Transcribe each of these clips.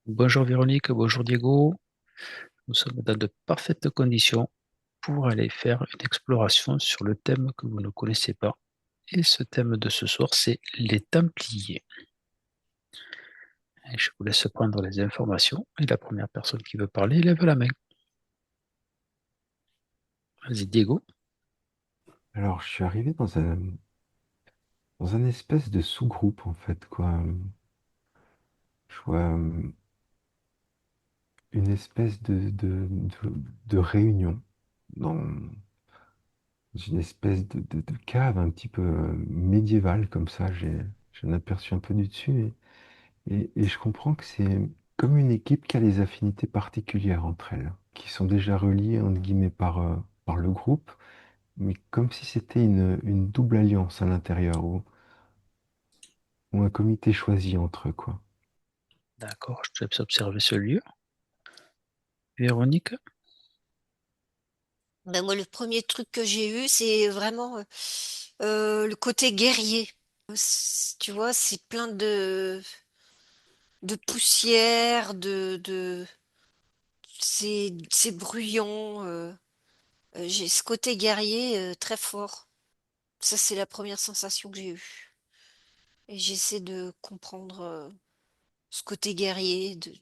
Bonjour Véronique, bonjour Diego. Nous sommes dans de parfaites conditions pour aller faire une exploration sur le thème que vous ne connaissez pas. Et ce thème de ce soir, c'est les Templiers. Et je vous laisse prendre les informations. Et la première personne qui veut parler, lève la main. Vas-y Diego. Alors, je suis arrivé dans un espèce de sous-groupe, en fait, quoi. Je vois une espèce de réunion dans une espèce de cave un petit peu médiévale, comme ça. J'ai un aperçu un peu du dessus. Et je comprends que c'est comme une équipe qui a des affinités particulières entre elles, qui sont déjà reliées, entre guillemets, par le groupe, mais comme si c'était une double alliance à l'intérieur, ou un comité choisi entre eux, quoi. D'accord, je te laisse observer ce lieu. Véronique. Ben moi, le premier truc que j'ai eu, c'est vraiment le côté guerrier. Tu vois, c'est plein de poussière, c'est bruyant. J'ai ce côté guerrier très fort. Ça, c'est la première sensation que j'ai eue. Et j'essaie de comprendre ce côté guerrier, de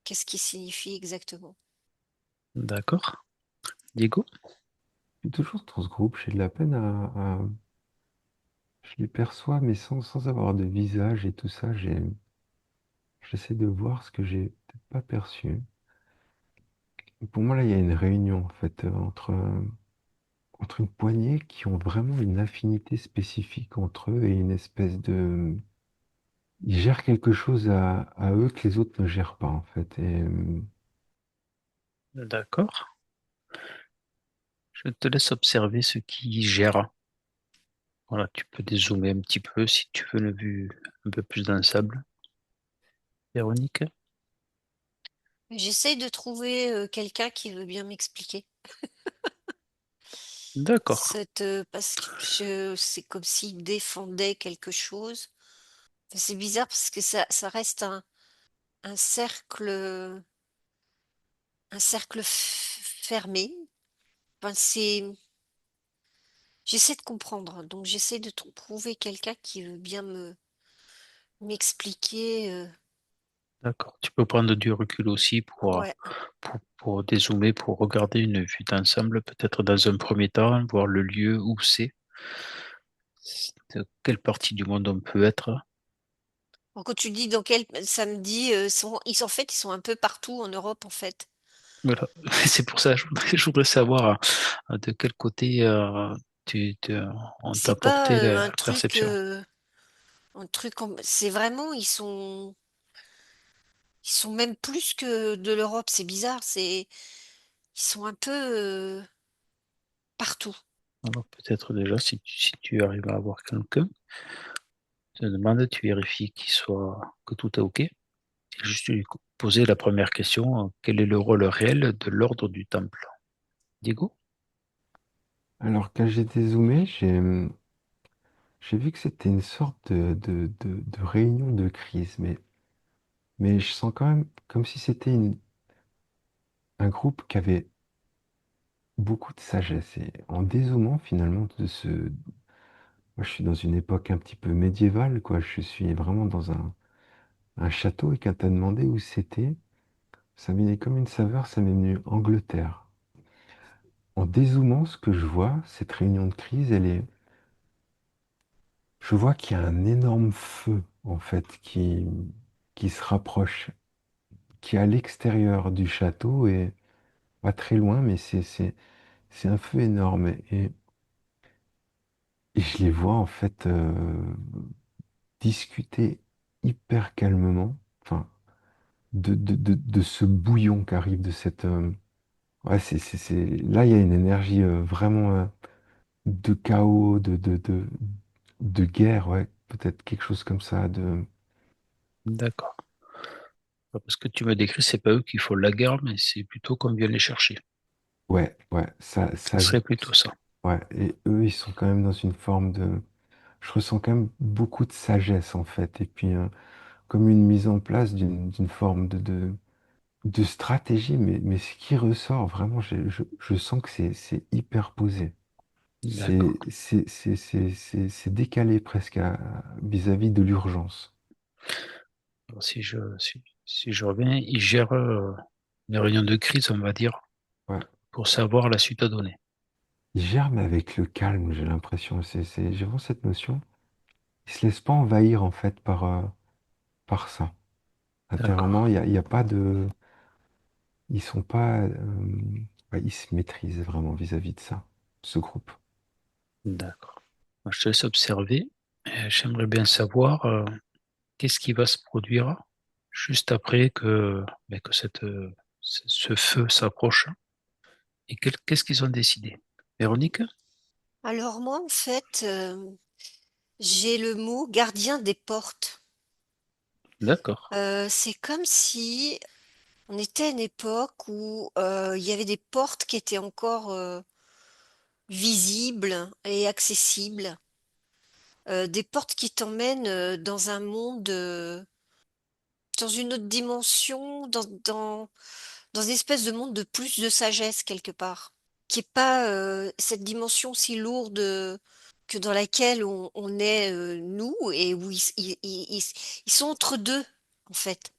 qu'est-ce qui signifie exactement. D'accord. Diego. Je suis toujours dans ce groupe, j'ai de la peine je les perçois, mais sans avoir de visage et tout ça, j'essaie de voir ce que j'ai peut-être pas perçu. Pour moi, là, il y a une réunion, en fait, entre une poignée qui ont vraiment une affinité spécifique entre eux et une espèce de... Ils gèrent quelque chose à eux que les autres ne gèrent pas, en fait. D'accord. Je te laisse observer ce qui gère. Voilà, tu peux dézoomer un petit peu si tu veux une vue un peu plus dans le sable. Véronique. J'essaie de trouver quelqu'un qui veut bien m'expliquer. D'accord. Parce que c'est comme s'il défendait quelque chose. Enfin, c'est bizarre parce que ça reste un un cercle fermé. Enfin, j'essaie de comprendre. Donc, j'essaie de trouver quelqu'un qui veut bien m'expliquer. D'accord. Tu peux prendre du recul aussi Ouais. pour dézoomer, pour regarder une vue d'ensemble, peut-être dans un premier temps, voir le lieu où de quelle partie du monde on peut être. Donc, quand tu dis dans quel samedi, en fait, ils sont un peu partout en Europe, en fait. Voilà. C'est pour ça que je voudrais savoir de quel côté on t'a C'est pas porté la un truc. perception. C'est vraiment, ils sont même plus que de l'Europe, c'est bizarre, ils sont un peu partout. Alors peut-être déjà, si tu arrives à avoir quelqu'un, tu te demandes, tu vérifies que tout est OK. Et juste lui poser la première question, quel est le rôle réel de l'ordre du Temple? Diego? Alors, quand j'ai dézoomé, j'ai vu que c'était une sorte de réunion de crise, mais je sens quand même comme si c'était un groupe qui avait beaucoup de sagesse. Et en dézoomant finalement moi je suis dans une époque un petit peu médiévale, quoi. Je suis vraiment dans un château et quand t'as demandé où c'était, ça m'est comme une saveur, ça m'est venu Angleterre. En dézoomant, ce que je vois, cette réunion de crise, je vois qu'il y a un énorme feu en fait qui se rapproche, qui est à l'extérieur du château et pas très loin, mais c'est un feu énorme. Et je les vois en fait discuter hyper calmement, enfin, de ce bouillon qui arrive de cette... ouais, là, il y a une énergie vraiment de chaos, de guerre, ouais, peut-être quelque chose comme ça. D'accord. Parce que tu me décris, c'est pas eux qui font la guerre, mais c'est plutôt qu'on vient les chercher. Ouais, ouais, Ce serait plutôt ça. ouais, et eux, ils sont quand même dans une forme de... Je ressens quand même beaucoup de sagesse, en fait. Et puis, comme une mise en place d'une forme de stratégie, mais ce qui ressort vraiment, je sens que c'est hyper posé. D'accord. C'est décalé presque vis-à-vis de l'urgence. Alors, si je reviens, il gère les réunions de crise, on va dire, Ouais. pour savoir la suite à donner. Il germe avec le calme, j'ai l'impression. J'ai vraiment cette notion. Il se laisse pas envahir en fait par ça. D'accord. Intérieurement, il y a pas de. Ils sont pas. Ouais, ils se maîtrisent vraiment vis-à-vis de ça, ce groupe. D'accord. Moi, je te laisse observer. J'aimerais bien savoir qu'est-ce qui va se produire juste après que ce feu s'approche et qu'est-ce qu'ils ont décidé. Véronique? Alors moi, en fait, j'ai le mot gardien des portes. D'accord. C'est comme si on était à une époque où il y avait des portes qui étaient encore visibles et accessibles. Des portes qui t'emmènent dans un monde, dans une autre dimension, dans une espèce de monde de plus de sagesse quelque part, qui est pas cette dimension si lourde que dans laquelle on est nous et où ils sont entre deux en fait.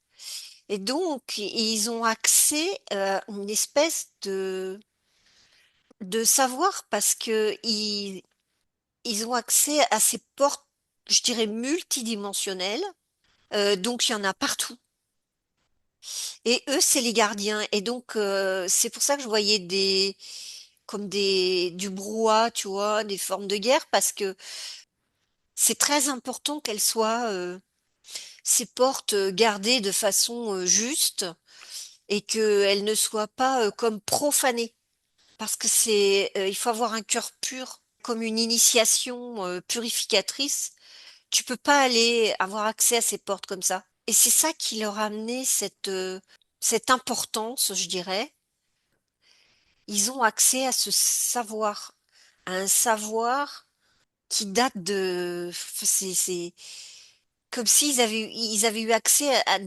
Et donc ils ont accès à une espèce de savoir parce que ils ont accès à ces portes, je dirais multidimensionnelles. Donc il y en a partout. Et eux, c'est les gardiens. Et donc, c'est pour ça que je voyais comme du brouhaha, tu vois, des formes de guerre, parce que c'est très important qu'elles soient, ces portes gardées de façon juste et qu'elles ne soient pas comme profanées. Parce que il faut avoir un cœur pur, comme une initiation purificatrice. Tu peux pas aller avoir accès à ces portes comme ça. Et c'est ça qui leur a amené cette importance, je dirais. Ils ont accès à ce savoir, à un savoir qui date c'est comme ils avaient eu accès à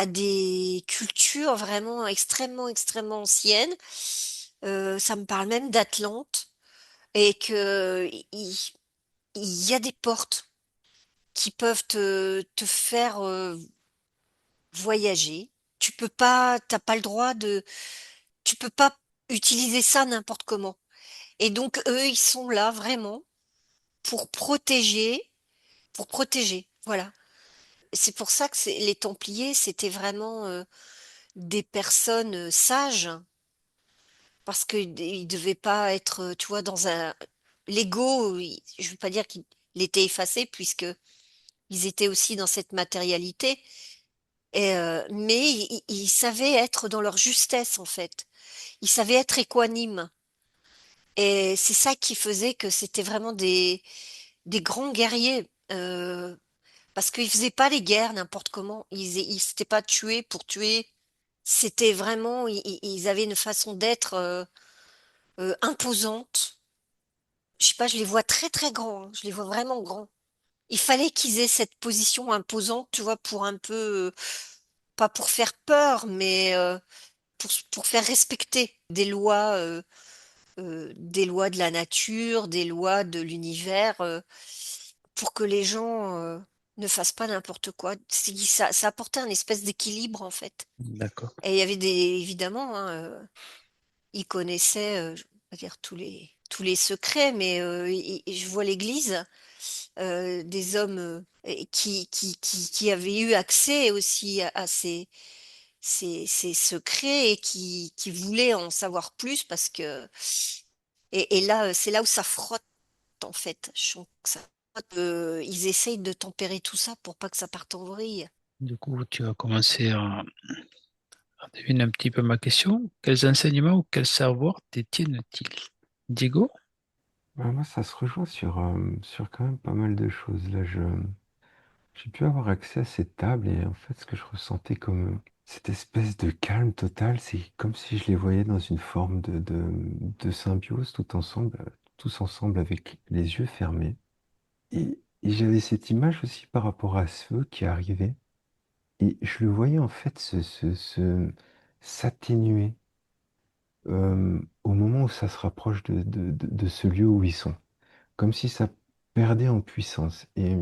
des cultures vraiment extrêmement, extrêmement anciennes. Ça me parle même d'Atlante et que il y a des portes qui peuvent te faire voyager. T'as pas le droit tu peux pas utiliser ça n'importe comment. Et donc, eux, ils sont là vraiment pour protéger, pour protéger. Voilà. C'est pour ça que les Templiers, c'était vraiment des personnes sages, parce qu'ils devaient pas être, tu vois, dans un l'ego. Je veux pas dire qu'il était effacé, puisque ils étaient aussi dans cette matérialité. Mais ils savaient être dans leur justesse, en fait. Ils savaient être équanimes. Et c'est ça qui faisait que c'était vraiment des grands guerriers. Parce qu'ils faisaient pas les guerres n'importe comment. Ils s'étaient pas tués pour tuer. C'était vraiment, ils avaient une façon d'être imposante. Je sais pas, je les vois très très grands, hein. Je les vois vraiment grands. Il fallait qu'ils aient cette position imposante, tu vois, pour un peu, pas pour faire peur, mais pour faire respecter des lois de la nature, des lois de l'univers, pour que les gens ne fassent pas n'importe quoi. Ça apportait un espèce d'équilibre en fait. D'accord. Et il y avait évidemment, hein, ils connaissaient, je vais pas dire tous les secrets, mais je vois l'Église, des hommes et qui avaient eu accès aussi à ces secrets et qui voulaient en savoir plus parce que et là, c'est là où ça frotte en fait. Je sens que ça frotte. Ils essayent de tempérer tout ça pour pas que ça parte en vrille. Du coup, tu as commencé à deviner un petit peu ma question. Quels enseignements ou quels savoirs détiennent-ils? Diego? Moi, ça se rejoint sur quand même pas mal de choses. Là, j'ai pu avoir accès à cette table et en fait, ce que je ressentais comme cette espèce de calme total, c'est comme si je les voyais dans une forme de symbiose tout ensemble, tous ensemble avec les yeux fermés. Et, et j'avais cette image aussi par rapport à ce feu qui arrivait. Et je le voyais en fait s'atténuer au moment où ça se rapproche de ce lieu où ils sont. Comme si ça perdait en puissance. Et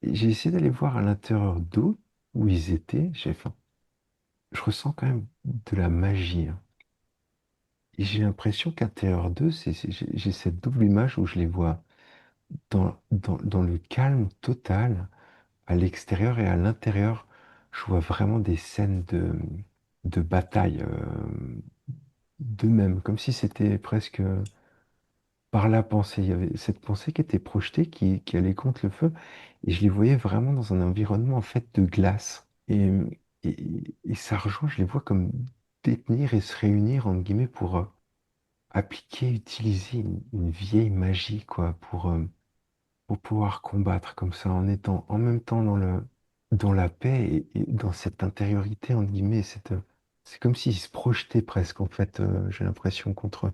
j'ai essayé d'aller voir à l'intérieur d'eux où ils étaient. Enfin, je ressens quand même de la magie, hein. Et j'ai l'impression qu'à l'intérieur d'eux, j'ai cette double image où je les vois dans le calme total, à l'extérieur et à l'intérieur, je vois vraiment des scènes de bataille d'eux-mêmes, comme si c'était presque par la pensée. Il y avait cette pensée qui était projetée, qui allait contre le feu, et je les voyais vraiment dans un environnement en fait de glace. Et ça rejoint, je les vois comme détenir et se réunir, entre guillemets, pour appliquer, utiliser une vieille magie, quoi, pour pouvoir combattre comme ça, en étant en même temps dans la paix et dans cette intériorité, entre guillemets, c'est comme s'ils se projetaient presque, en fait, j'ai l'impression, contre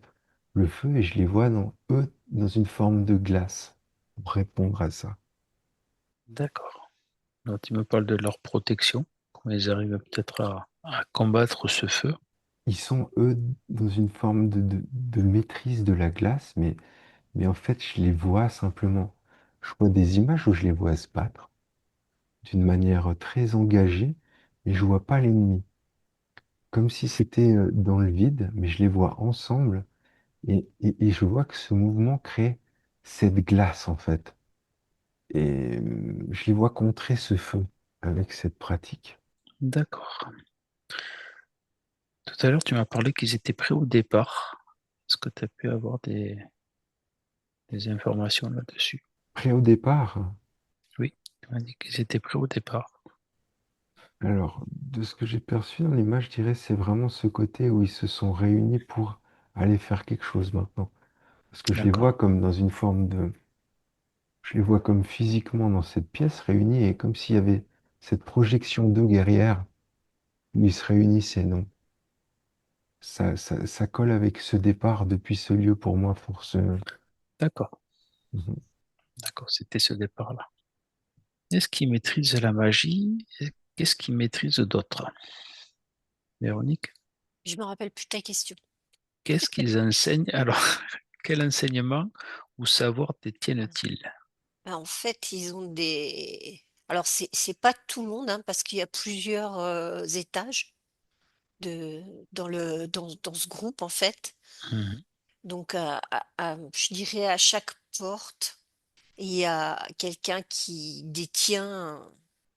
le feu, et je les vois eux, dans une forme de glace, pour répondre à ça. D'accord. Alors, tu me parles de leur protection, comment ils arrivent peut-être à combattre ce feu. Ils sont, eux, dans une forme de maîtrise de la glace, mais en fait, je les vois simplement. Je vois des images où je les vois se battre d'une manière très engagée, mais je vois pas l'ennemi. Comme si c'était dans le vide, mais je les vois ensemble et je vois que ce mouvement crée cette glace en fait. Et je les vois contrer ce feu avec cette pratique. D'accord. Tout à l'heure, tu m'as parlé qu'ils étaient prêts au départ. Est-ce que tu as pu avoir des informations là-dessus? Prêt au départ, Oui, tu m'as dit qu'ils étaient prêts au départ. alors de ce que j'ai perçu dans l'image, je dirais c'est vraiment ce côté où ils se sont réunis pour aller faire quelque chose maintenant. Parce que je les vois D'accord. comme dans une forme de... Je les vois comme physiquement dans cette pièce réunis et comme s'il y avait cette projection d'eux guerrière où ils se réunissaient. Donc ça colle avec ce départ depuis ce lieu pour moi, pour ce... D'accord. Mhm. D'accord, c'était ce départ-là. Est-ce qu'ils maîtrisent la magie? Et qu'est-ce qu'ils maîtrisent d'autre? Véronique, Je me rappelle plus ta question. qu'est-ce qu'ils enseignent? Alors, quel enseignement ou savoir détiennent-ils? Ben, en fait, ils ont des. Alors, c'est pas tout le monde, hein, parce qu'il y a plusieurs étages dans ce groupe, en fait. Mhm. Donc, je dirais à chaque porte, il y a quelqu'un qui détient,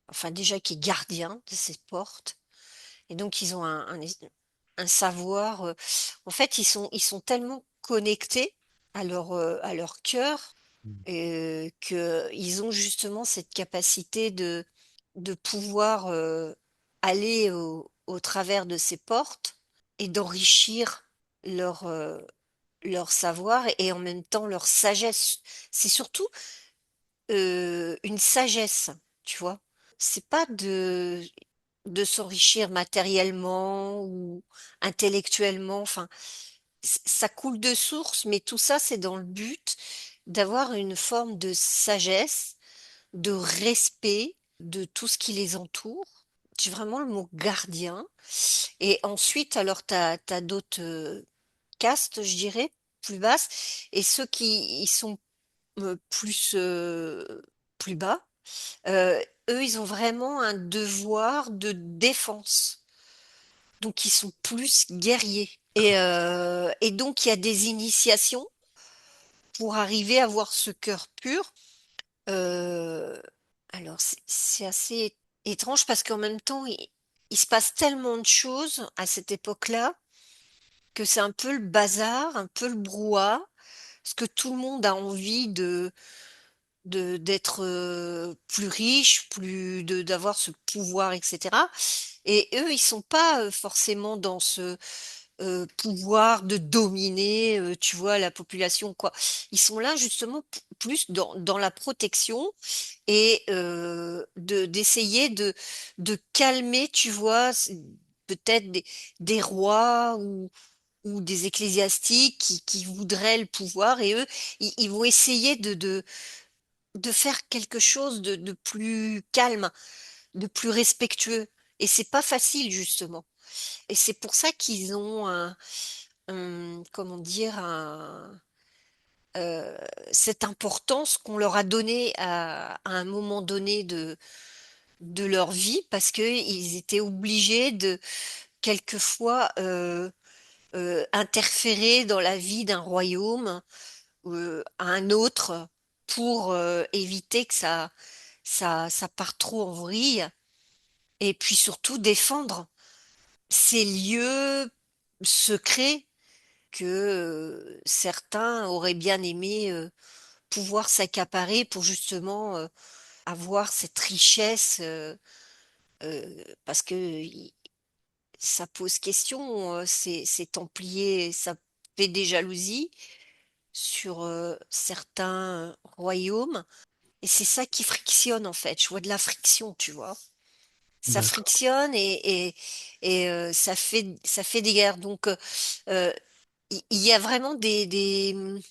enfin, déjà qui est gardien de cette porte. Et donc, ils ont un savoir. En fait, ils sont tellement connectés à leur cœur qu'ils ont justement cette capacité de pouvoir aller au travers de ces portes et d'enrichir leur, leur savoir et en même temps leur sagesse. C'est surtout une sagesse, tu vois. C'est pas de s'enrichir matériellement ou intellectuellement. Enfin, ça coule de source, mais tout ça, c'est dans le but d'avoir une forme de sagesse, de respect de tout ce qui les entoure. C'est vraiment le mot gardien. Et ensuite, alors, tu as d'autres castes, je dirais, plus basses, et ceux qui ils sont plus, plus bas, euh, eux, ils ont vraiment un devoir de défense. Donc, ils sont plus guerriers. Et donc, il y a des initiations pour arriver à avoir ce cœur pur. Euh, alors, c'est assez étrange parce qu'en même temps, il se passe tellement de choses à cette époque-là que c'est un peu le bazar, un peu le brouhaha, parce que tout le monde a envie d'être plus riche, d'avoir ce pouvoir, etc. Et eux, ils sont pas forcément dans ce pouvoir de dominer, tu vois, la population, quoi. Ils sont là justement plus dans la protection et d'essayer de calmer, tu vois, peut-être des rois ou des ecclésiastiques qui voudraient le pouvoir et eux, ils vont essayer de faire quelque chose de plus calme, de plus respectueux. Et c'est pas facile, justement. Et c'est pour ça qu'ils ont comment dire, euh, cette importance qu'on leur a donnée à un moment donné de leur vie, parce qu'ils étaient obligés de quelquefois interférer dans la vie d'un royaume à un autre pour éviter que ça parte trop en vrille, et puis surtout défendre ces lieux secrets que certains auraient bien aimé pouvoir s'accaparer pour justement avoir cette richesse, parce que ça pose question, ces Templiers, ça fait des jalousies sur certains royaumes, et c'est ça qui frictionne en fait. Je vois de la friction, tu vois. Ça D'accord. frictionne et ça fait des guerres. Donc, il y a vraiment des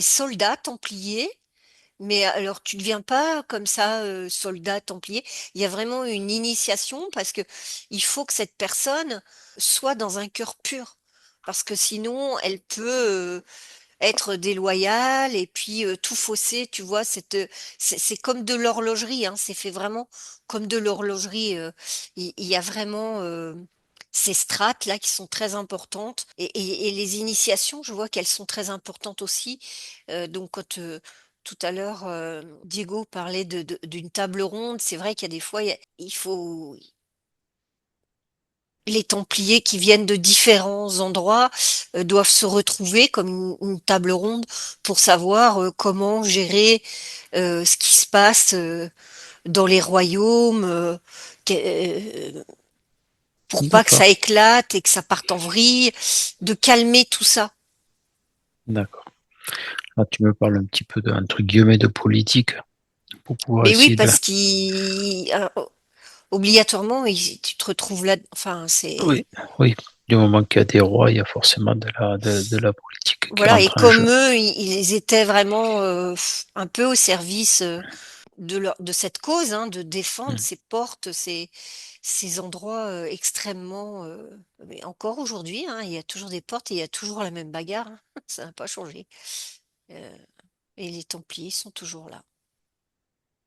soldats templiers, mais alors tu ne deviens pas comme ça soldat templier. Il y a vraiment une initiation parce que il faut que cette personne soit dans un cœur pur. Parce que sinon, elle peut être déloyale et puis tout fausser, tu vois. C'est comme de l'horlogerie, hein, c'est fait vraiment comme de l'horlogerie. Il y a vraiment ces strates là qui sont très importantes et les initiations, je vois qu'elles sont très importantes aussi. Donc quand tout à l'heure Diego parlait d'une table ronde, c'est vrai qu'il y a des fois il faut les Templiers qui viennent de différents endroits doivent se retrouver comme une table ronde pour savoir comment gérer ce qui se passe dans les royaumes, pour pas que ça D'accord. éclate et que ça parte en vrille, de calmer tout ça. D'accord. Là, tu me parles un petit peu d'un truc guillemets de politique pour pouvoir Mais oui, essayer de. parce obligatoirement, tu te retrouves là. Enfin, Oui, c'est oui. Du moment qu'il y a des rois, il y a forcément de la politique qui voilà. Et rentre en jeu. comme eux, ils étaient vraiment un peu au service de cette cause, hein, de défendre Mm. ces portes, ces endroits extrêmement. Mais encore aujourd'hui, hein, il y a toujours des portes et il y a toujours la même bagarre, hein. Ça n'a pas changé. Euh, et les Templiers sont toujours là.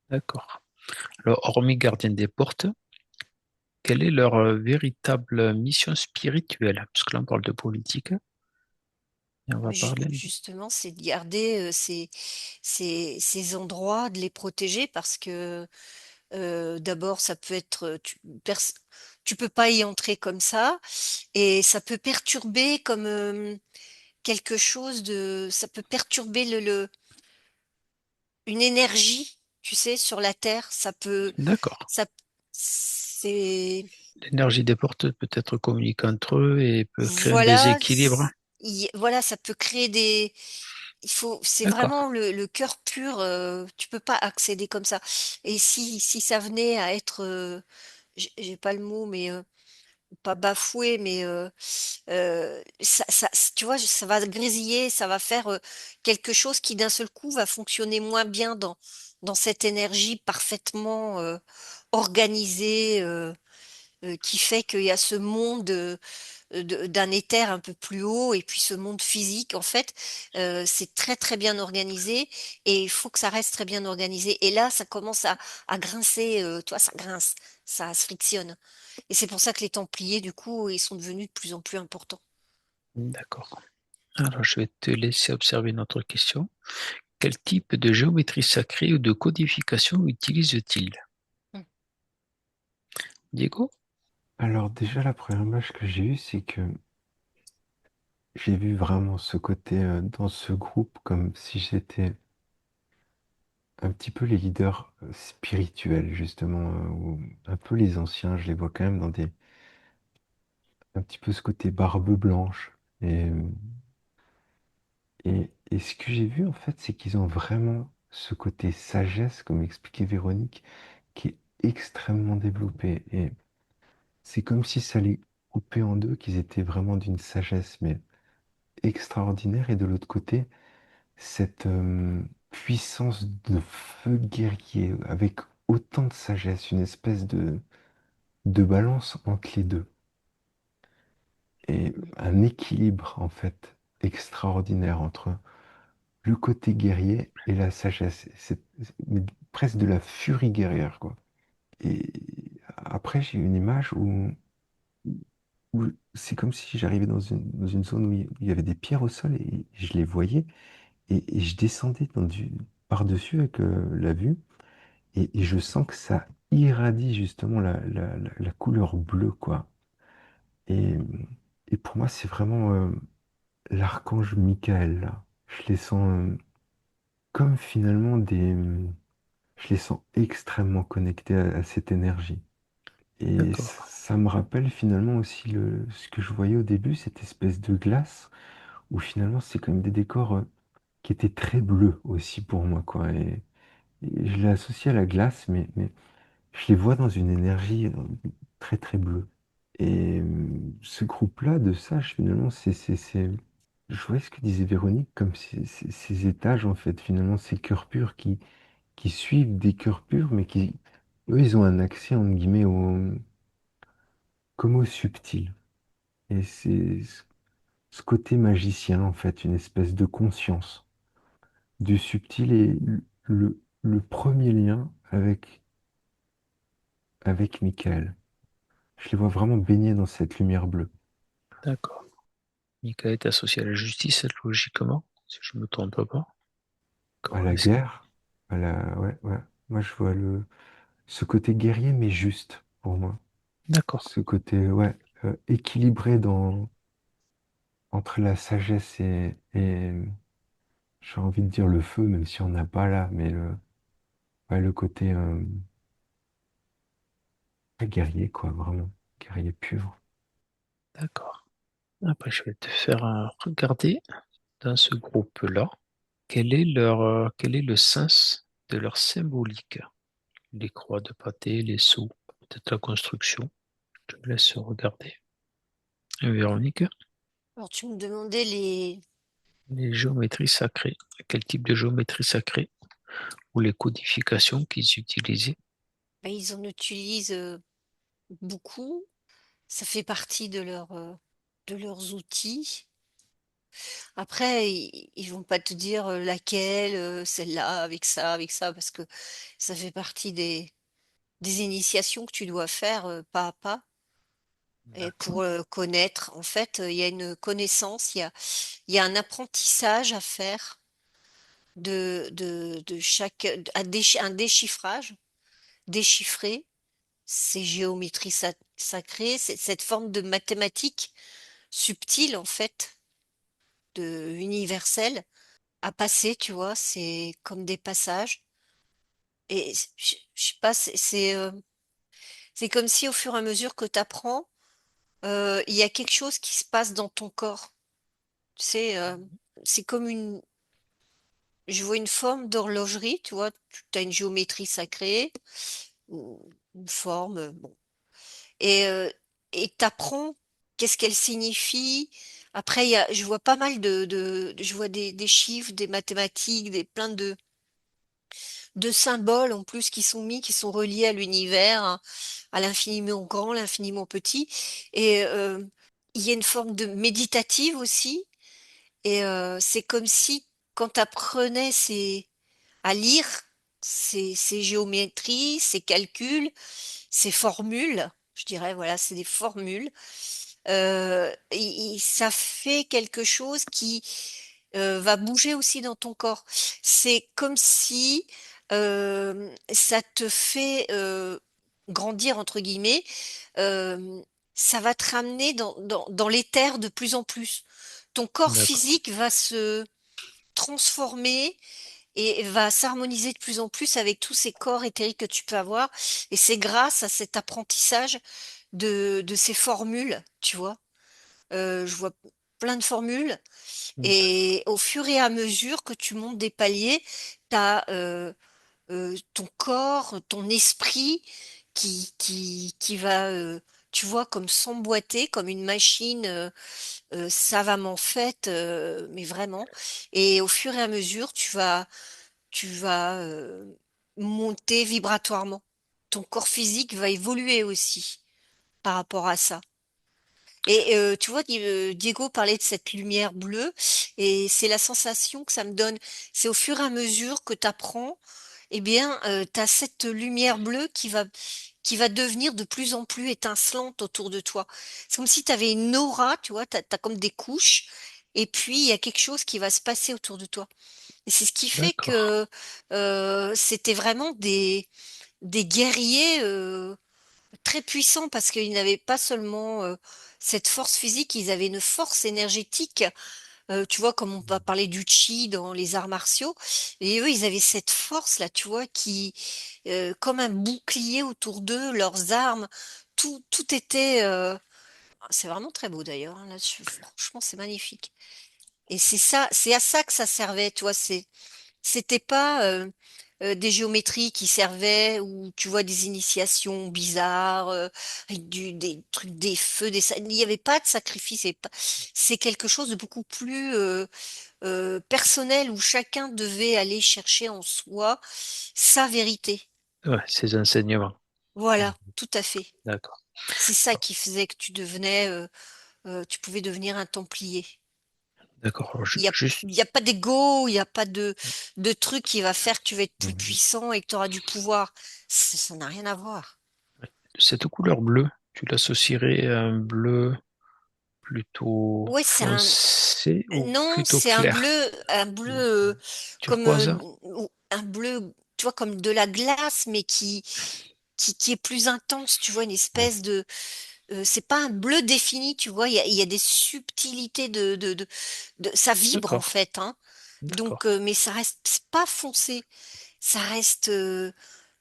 D'accord. Alors, hormis gardien des portes, quelle est leur véritable mission spirituelle? Parce que là, on parle de politique, et on va Mais parler. justement, c'est de garder ces endroits, de les protéger parce que d'abord, ça peut être, tu peux pas y entrer comme ça, et ça peut perturber comme quelque chose ça peut perturber une énergie, tu sais, sur la Terre. D'accord. Ça, c'est, L'énergie des portes peut être communiquée entre eux et peut créer un voilà, déséquilibre. voilà, ça peut créer c'est D'accord. vraiment le cœur pur. Tu peux pas accéder comme ça. Et si ça venait à être, j'ai pas le mot, mais pas bafoué, mais tu vois, ça va grésiller, ça va faire quelque chose qui d'un seul coup va fonctionner moins bien dans cette énergie parfaitement organisée qui fait qu'il y a ce monde d'un éther un peu plus haut et puis ce monde physique. En fait, c'est très très bien organisé et il faut que ça reste très bien organisé. Et là, ça commence à grincer, toi, ça grince, ça se frictionne. Et c'est pour ça que les Templiers, du coup, ils sont devenus de plus en plus importants. D'accord. Alors, je vais te laisser observer notre question. Quel type de géométrie sacrée ou de codification utilise-t-il? Mm. Diego? Alors déjà, la première image que j'ai eue, c'est que j'ai vu vraiment ce côté dans ce groupe comme si j'étais un petit peu les leaders spirituels, justement, ou un peu les anciens. Je les vois quand même dans un petit peu ce côté barbe blanche. Et ce que j'ai vu, en fait, c'est qu'ils ont vraiment ce côté sagesse, comme expliquait Véronique, qui est extrêmement développé. Et c'est comme si ça les coupait en deux, qu'ils étaient vraiment d'une sagesse, mais extraordinaire. Et de l'autre côté, cette, puissance de feu guerrier avec autant de sagesse, une espèce de balance entre les deux. Et un équilibre, en fait, extraordinaire entre le côté guerrier et la sagesse. Mais presque de la furie guerrière, quoi. Et après, j'ai une image où c'est comme si j'arrivais dans une zone où il y avait des pierres au sol et je les voyais et je descendais par-dessus avec la vue et je sens que ça irradie justement la couleur bleue, quoi. Et, et pour moi, c'est vraiment l'archange Michael, là. Je les sens comme finalement je les sens extrêmement connectés à cette énergie. Et D'accord, ça me rappelle finalement aussi ce que je voyais au début, cette espèce de glace, où finalement c'est quand même des décors qui étaient très bleus aussi pour moi, quoi. Et je l'ai associé à la glace, mais je les vois dans une énergie très très bleue. Et ce groupe-là de sages, finalement, je voyais ce que disait Véronique, comme ces étages, en fait, finalement, ces cœurs purs qui suivent des cœurs purs, mais eux, ils ont un accès, entre guillemets, comme au subtil. Et c'est ce côté magicien, en fait, une espèce de conscience du subtil et le premier lien avec Michael. Je les vois vraiment baignés dans cette lumière bleue. d'accord. Mika est associé à la justice, logiquement, si je ne me trompe pas. À D'accord, la est-ce que... guerre, ouais, ouais. Moi, je vois ce côté guerrier, mais juste, pour moi. D'accord, Ce côté, ouais, équilibré entre la sagesse et j'ai envie de dire le feu, même si on n'a pas là, mais ouais, le côté guerrier, quoi, vraiment. Guerrier pur. d'accord. Après, je vais te faire regarder dans ce groupe-là, quel est le sens de leur symbolique. Les croix de pâté, les sceaux, peut-être la construction. Je te laisse regarder. Et Véronique, Alors, tu me demandais les géométries sacrées. Quel type de géométrie sacrée ou les codifications qu'ils utilisaient. ben, ils en utilisent beaucoup. Ça fait partie de leurs outils. Après, ils vont pas te dire laquelle, celle-là, avec ça, parce que ça fait partie des initiations que tu dois faire pas à pas. Et D'accord, pour connaître, en fait, il y a une connaissance, il y a un apprentissage à faire de chaque, un déchiffrage, déchiffrer ces géométries sacrées, cette forme de mathématiques subtile, en fait, de universelle à passer, tu vois, c'est comme des passages. Et je sais pas, c'est comme si au fur et à mesure que tu apprends, il y a quelque chose qui se passe dans ton corps. Tu sais, c'est comme je vois une forme d'horlogerie, tu vois, tu as une géométrie sacrée, ou une forme, bon. Et et t'apprends qu'est-ce qu'elle signifie. Après, je vois pas mal je vois des chiffres, des mathématiques, plein de symboles en plus qui sont mis, qui sont reliés à l'univers, hein, à l'infiniment grand, l'infiniment petit. Et il y a une forme de méditative aussi. Et c'est comme si quand tu apprenais à lire ces géométries, ces calculs, ces formules, je dirais, voilà, c'est des formules, ça fait quelque chose qui va bouger aussi dans ton corps. C'est comme si ça te fait grandir, entre guillemets, euh, ça va te ramener dans l'éther de plus en plus. Ton corps d'accord, physique va se transformer et va s'harmoniser de plus en plus avec tous ces corps éthériques que tu peux avoir. Et c'est grâce à cet apprentissage de ces formules, tu vois. Je vois plein de formules et au fur et à mesure que tu montes des paliers, tu as ton corps, ton esprit qui va, tu vois, comme s'emboîter, comme une machine savamment faite, mais vraiment. Et au fur et à mesure, tu vas tu vas monter vibratoirement. Ton corps physique va évoluer aussi par rapport à ça. Et tu vois, Diego parlait de cette lumière bleue, et c'est la sensation que ça me donne. C'est au fur et à mesure que tu apprends, eh bien, tu as cette lumière bleue qui va devenir de plus en plus étincelante autour de toi. C'est comme si tu avais une aura, tu vois, tu as comme des couches, et puis il y a quelque chose qui va se passer autour de toi. Et c'est ce qui fait D'accord. que c'était vraiment des guerriers très puissants parce qu'ils n'avaient pas seulement cette force physique, ils avaient une force énergétique. Tu vois, comme on va parler du chi dans les arts martiaux, et eux, ils avaient cette force-là, tu vois, comme un bouclier autour d'eux, leurs armes, tout était. C'est vraiment très beau d'ailleurs, hein, là-dessus. Franchement, c'est magnifique. Et c'est ça, c'est à ça que ça servait, tu vois. C'était pas des géométries qui servaient ou tu vois des initiations bizarres, avec des trucs, des feux, il n'y avait pas de sacrifice. C'est quelque chose de beaucoup plus personnel où chacun devait aller chercher en soi sa vérité. Ouais, ces enseignements. Voilà, tout à fait. D'accord. C'est ça qui faisait que tu pouvais devenir un templier. D'accord. Alors, Il juste, y a pas d'ego, il n'y a pas de truc qui va faire que tu vas être plus Mhm. puissant et que tu auras du pouvoir. Ça n'a rien à voir. cette couleur bleue, tu l'associerais à un bleu plutôt Ouais, foncé ou non, plutôt c'est clair? un bleu comme Turquoise? un bleu, tu vois, comme de la glace, mais qui est plus intense, tu vois, une Ouais. espèce c'est pas un bleu défini, tu vois, il y a des subtilités ça vibre en D'accord. fait, hein. Donc, D'accord. mais ça reste c'est pas foncé, ça reste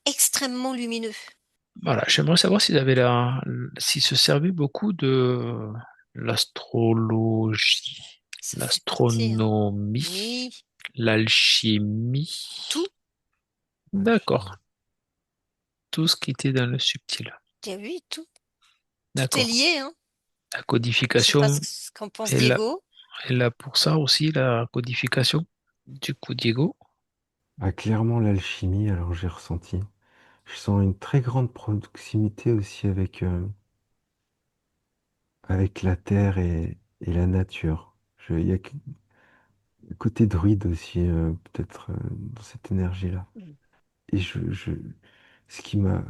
extrêmement lumineux. Voilà. J'aimerais savoir s'ils se servaient beaucoup de l'astrologie, Ça fait partie, hein. l'astronomie, Oui, l'alchimie. tout, D'accord. Tout ce qui était dans le subtil. tu as vu, tout est D'accord. lié, hein. La Je sais pas codification ce qu'en pense est là, Diego. est là pour ça aussi, la codification. Du coup, Diego. Ah, clairement, l'alchimie, alors j'ai ressenti. Je sens une très grande proximité aussi avec la terre et la nature. Il y a le côté druide aussi, peut-être dans cette énergie-là. Et ce qui m'a,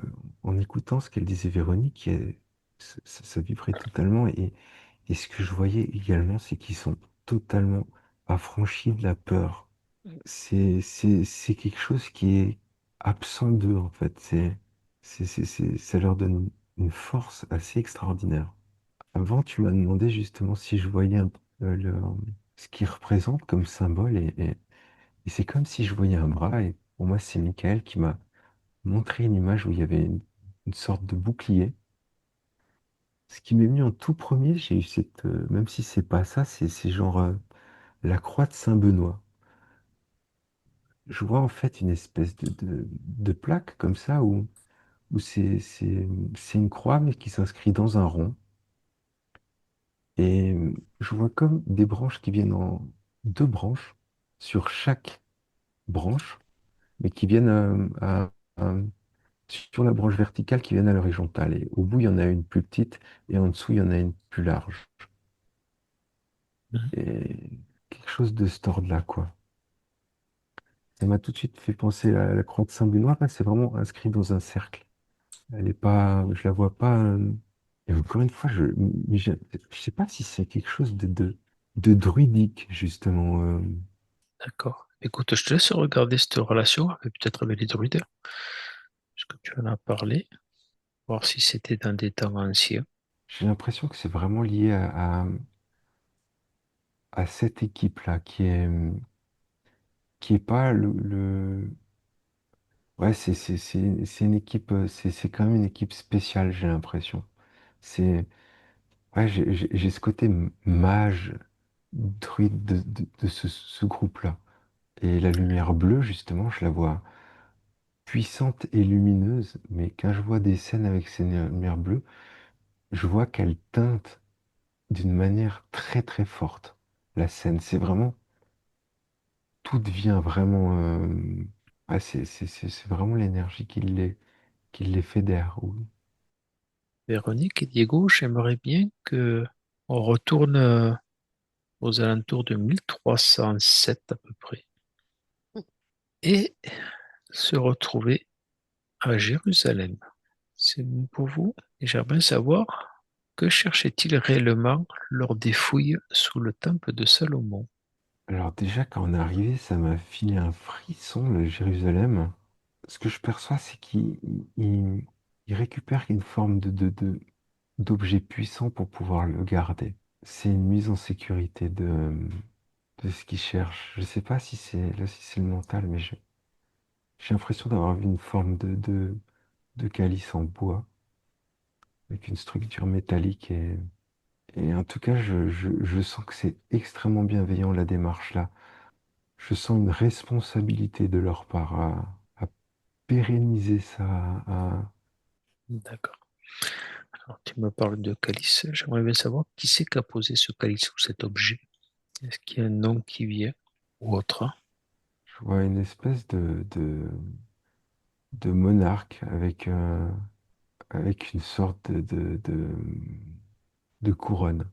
en écoutant ce qu'elle disait Véronique, ça vibrait totalement. Et ce que je voyais également, c'est qu'ils sont totalement affranchis de la peur. C'est quelque chose qui est absent d'eux, en fait. Ça leur donne une force assez extraordinaire. Avant, tu m'as demandé justement si je voyais ce qu'ils représentent comme symbole, et c'est comme si je voyais un bras, et pour moi, c'est Michael qui m'a montré une image où il y avait une sorte de bouclier. Ce qui m'est venu en tout premier, j'ai eu même si c'est pas ça, c'est genre la croix de Saint-Benoît. Je vois en fait une espèce de plaque comme ça où c'est une croix mais qui s'inscrit dans un rond. Et je vois comme des branches qui viennent en deux branches sur chaque branche, mais qui viennent à- sur la branche verticale qui viennent à l'horizontale. Et au bout, il y en a une plus petite et en dessous, il y en a une plus large. Mhm. Et quelque chose de cet ordre-là, quoi. Ça m'a tout de suite fait penser à la croix de Saint-Benoît, là, c'est vraiment inscrit dans un cercle. Elle est pas, je la vois pas. Et encore une fois, mais je sais pas si c'est quelque chose de druidique, justement. D'accord. Écoute, je te laisse regarder cette relation, peut-être avec les druides, parce que tu en as parlé, voir si c'était dans des temps anciens. J'ai l'impression que c'est vraiment lié à cette équipe-là, qui est pas ouais, c'est une équipe, c'est quand même une équipe spéciale, j'ai l'impression. C'est, ouais, j'ai ce côté mage, druide de ce groupe-là. Et la lumière bleue, justement, je la vois puissante et lumineuse, mais quand je vois des scènes avec ces lumières bleues, je vois qu'elle teinte d'une manière très très forte la scène. C'est vraiment, tout devient vraiment. Ah, c'est vraiment l'énergie qui les fédère. Véronique et Diego, j'aimerais bien que on retourne aux alentours de 1307 à peu près et se retrouver à Jérusalem. C'est bon pour vous? Et j'aimerais bien savoir que cherchait-il réellement lors des fouilles sous le temple de Salomon? Alors déjà, quand on est arrivé, ça m'a filé un frisson, le Jérusalem. Ce que je perçois, c'est qu'il récupère une forme d'objet puissant pour pouvoir le garder. C'est une mise en sécurité de ce qu'il cherche. Je sais pas si c'est là, si c'est le mental, mais j'ai l'impression d'avoir vu une forme de calice en bois avec une structure métallique et en tout cas, je sens que c'est extrêmement bienveillant la démarche là. Je sens une responsabilité de leur part à pérenniser ça. D'accord. Alors, tu me parles de calice. J'aimerais bien savoir qui c'est qui a posé ce calice ou cet objet. Est-ce qu'il y a un nom qui vient ou autre? Je vois une espèce de monarque avec une sorte de couronne.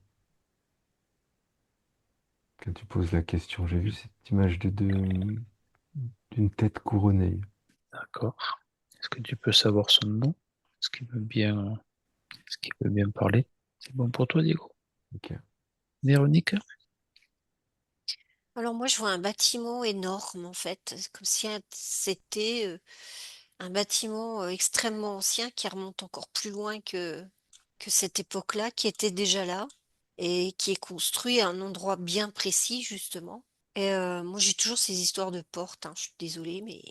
Quand tu poses la question, j'ai vu cette image d'une tête couronnée. D'accord. Est-ce que tu peux savoir son nom? Est-ce qu'il veut bien, est-ce qu'il veut bien parler? C'est bon pour toi, Diego? Ok. Véronique? Alors moi, je vois un bâtiment énorme en fait, comme si c'était un bâtiment extrêmement ancien qui remonte encore plus loin que cette époque-là, qui était déjà là et qui est construit à un endroit bien précis justement. Et moi, j'ai toujours ces histoires de portes, hein, je suis désolée, mais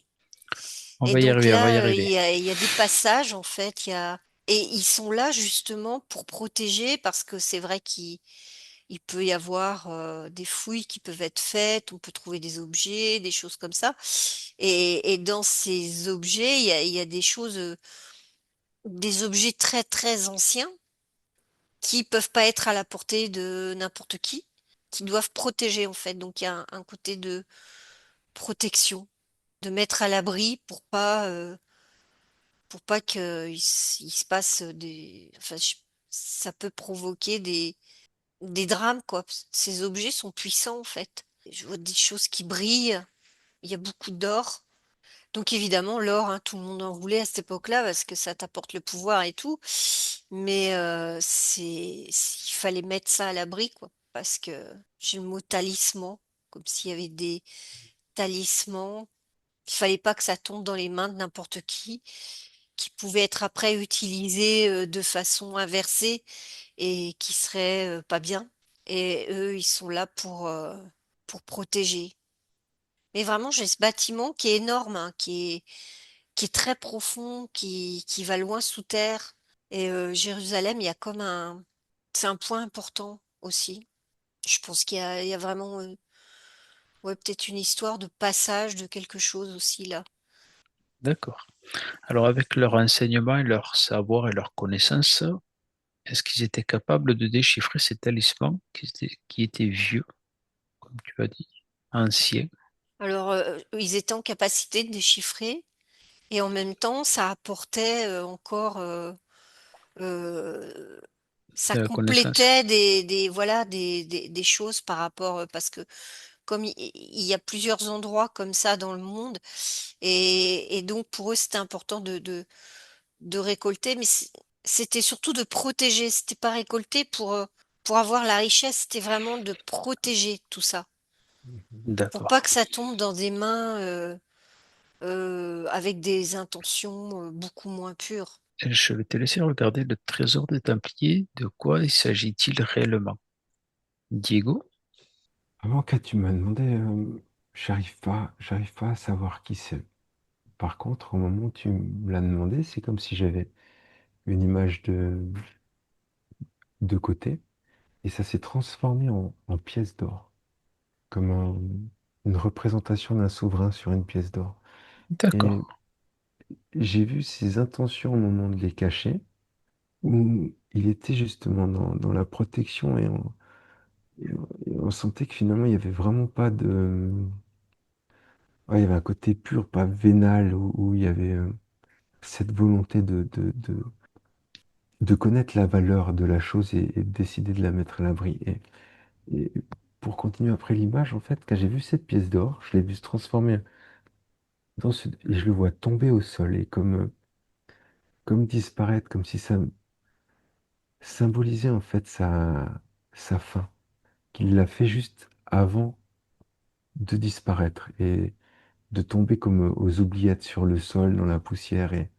On et va y donc arriver, on va y là, arriver. il y a des passages en fait, et ils sont là justement pour protéger parce que c'est vrai il peut y avoir des fouilles qui peuvent être faites, on peut trouver des objets, des choses comme ça. Et dans ces objets, il y a des choses, des objets très très anciens qui peuvent pas être à la portée de n'importe qui doivent protéger en fait. Donc il y a un côté de protection, de mettre à l'abri pour pas il se passe enfin, ça peut provoquer des drames, quoi. Ces objets sont puissants, en fait. Je vois des choses qui brillent. Il y a beaucoup d'or. Donc évidemment, l'or, hein, tout le monde en voulait à cette époque-là parce que ça t'apporte le pouvoir et tout. Mais il fallait mettre ça à l'abri, quoi. Parce que j'ai le mot talisman, comme s'il y avait des talismans. Il fallait pas que ça tombe dans les mains de n'importe qui pouvait être après utilisé de façon inversée et qui serait pas bien. Et eux, ils sont là pour protéger. Mais vraiment, j'ai ce bâtiment qui est énorme, hein, qui est très profond, qui va loin sous terre. Et Jérusalem, il y a comme c'est un point important aussi. Je pense il y a vraiment, ouais, peut-être une histoire de passage de quelque chose aussi là. D'accord. Alors, avec leur enseignement et leur savoir et leur connaissance, est-ce qu'ils étaient capables de déchiffrer ces talismans qui étaient vieux, comme tu as dit, anciens? Alors, ils étaient en capacité de déchiffrer et en même temps, ça apportait encore euh, ça De la connaissance. complétait voilà, des choses par rapport, parce que comme il y a plusieurs endroits comme ça dans le monde, et donc pour eux, c'était important de récolter, mais c'était surtout de protéger, c'était pas récolter pour avoir la richesse, c'était vraiment de protéger tout ça, pour pas D'accord. que ça tombe dans des mains avec des intentions beaucoup moins pures. Je vais te laisser regarder le trésor des Templiers. De quoi il s'agit-il réellement? Diego? Avant que tu m'as demandé, j'arrive pas à savoir qui c'est. Par contre, au moment où tu me l'as demandé, c'est comme si j'avais une image de côté et ça s'est transformé en pièce d'or, comme une représentation d'un souverain sur une pièce d'or. D'accord. Et j'ai vu ses intentions au moment de les cacher, où il était justement dans la protection et on sentait que finalement il n'y avait vraiment pas ouais, il y avait un côté pur, pas vénal, où il y avait cette volonté de connaître la valeur de la chose et de décider de la mettre à l'abri. Et pour continuer après l'image, en fait, quand j'ai vu cette pièce d'or, je l'ai vu se transformer et je le vois tomber au sol et comme disparaître, comme si ça symbolisait en fait sa fin, qu'il l'a fait juste avant de disparaître et de tomber comme aux oubliettes sur le sol, dans la poussière et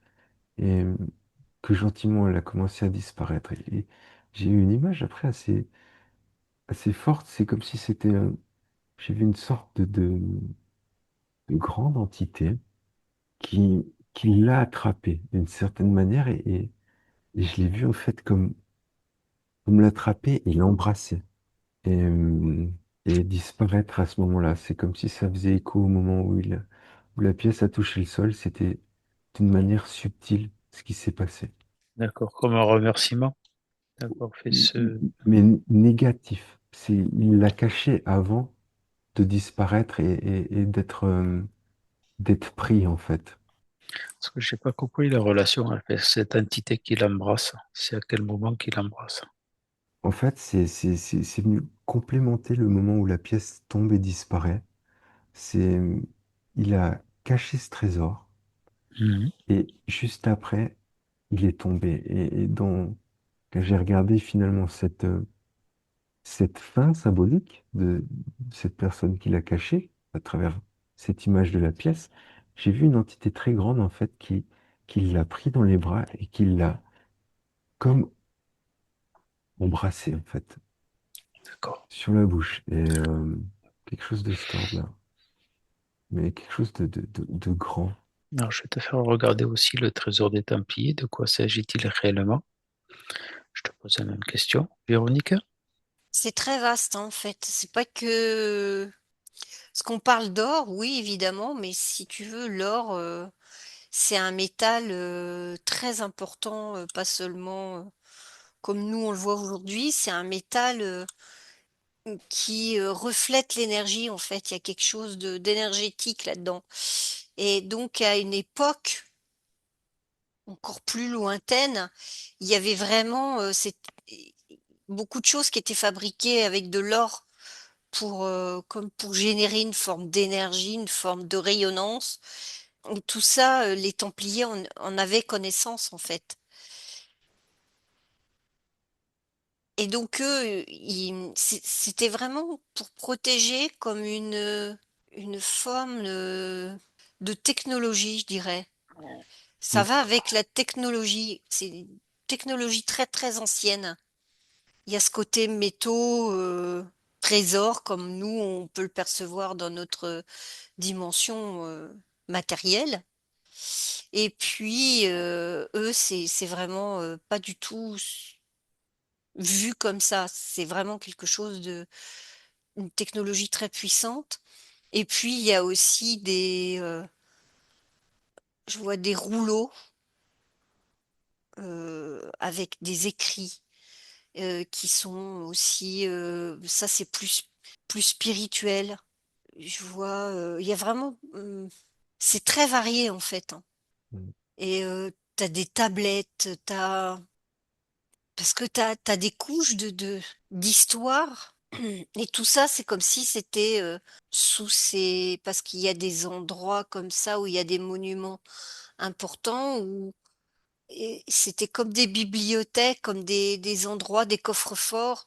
que gentiment elle a commencé à disparaître. Et j'ai eu une image après assez forte, c'est comme si j'ai vu une sorte de grande entité qui l'a attrapé d'une certaine manière et je l'ai vu en fait comme l'attraper et l'embrasser et disparaître à ce moment-là. C'est comme si ça faisait écho au moment où la pièce a touché le sol. C'était d'une manière subtile ce qui s'est passé. D'accord, comme un remerciement d'avoir fait ce... Mais négatif. Il l'a caché avant de disparaître et d'être pris en fait. Parce que je n'ai pas compris la relation avec cette entité qui l'embrasse. C'est à quel moment qu'il l'embrasse. En fait, c'est venu complémenter le moment où la pièce tombe et disparaît. C'est, il a caché ce trésor Mhm. et juste après, il est tombé. Quand j'ai regardé finalement cette fin symbolique de cette personne qui l'a caché à travers cette image de la pièce, j'ai vu une entité très grande en fait qui l'a pris dans les bras et qui l'a comme embrassé en fait D'accord. sur la bouche. Et quelque chose de cet ordre-là. Mais quelque chose de grand. Alors, je vais te faire regarder aussi le trésor des Templiers. De quoi s'agit-il réellement? Je te pose la même question. Véronique? C'est très vaste, hein, en fait. C'est pas que... Ce qu'on parle d'or, oui, évidemment, mais si tu veux, l'or, c'est un métal très important, pas seulement comme nous on le voit aujourd'hui, c'est un métal qui reflète l'énergie, en fait. Il y a quelque chose d'énergétique là-dedans. Et donc, à une époque encore plus lointaine, il y avait vraiment beaucoup de choses qui étaient fabriquées avec de l'or comme pour générer une forme d'énergie, une forme de rayonnance. Et tout ça, les Templiers en avaient connaissance en fait. Et donc eux, c'était vraiment pour protéger comme une forme de technologie, je dirais. Ça va avec la technologie. C'est une technologie très très ancienne. Il y a ce côté métaux, trésor, comme nous, on peut le percevoir dans notre dimension matérielle. Et puis, eux, c'est vraiment pas du tout vu comme ça. C'est vraiment quelque chose une technologie très puissante. Et puis, il y a aussi je vois des rouleaux avec des écrits qui sont aussi, ça c'est plus spirituel. Je vois, il y a vraiment, c'est très varié en fait, hein. Mm. Et t'as des tablettes, parce que t'as des couches d'histoire. Et tout ça, c'est comme si c'était parce qu'il y a des endroits comme ça où il y a des monuments importants où et c'était comme des bibliothèques, comme des endroits, des coffres-forts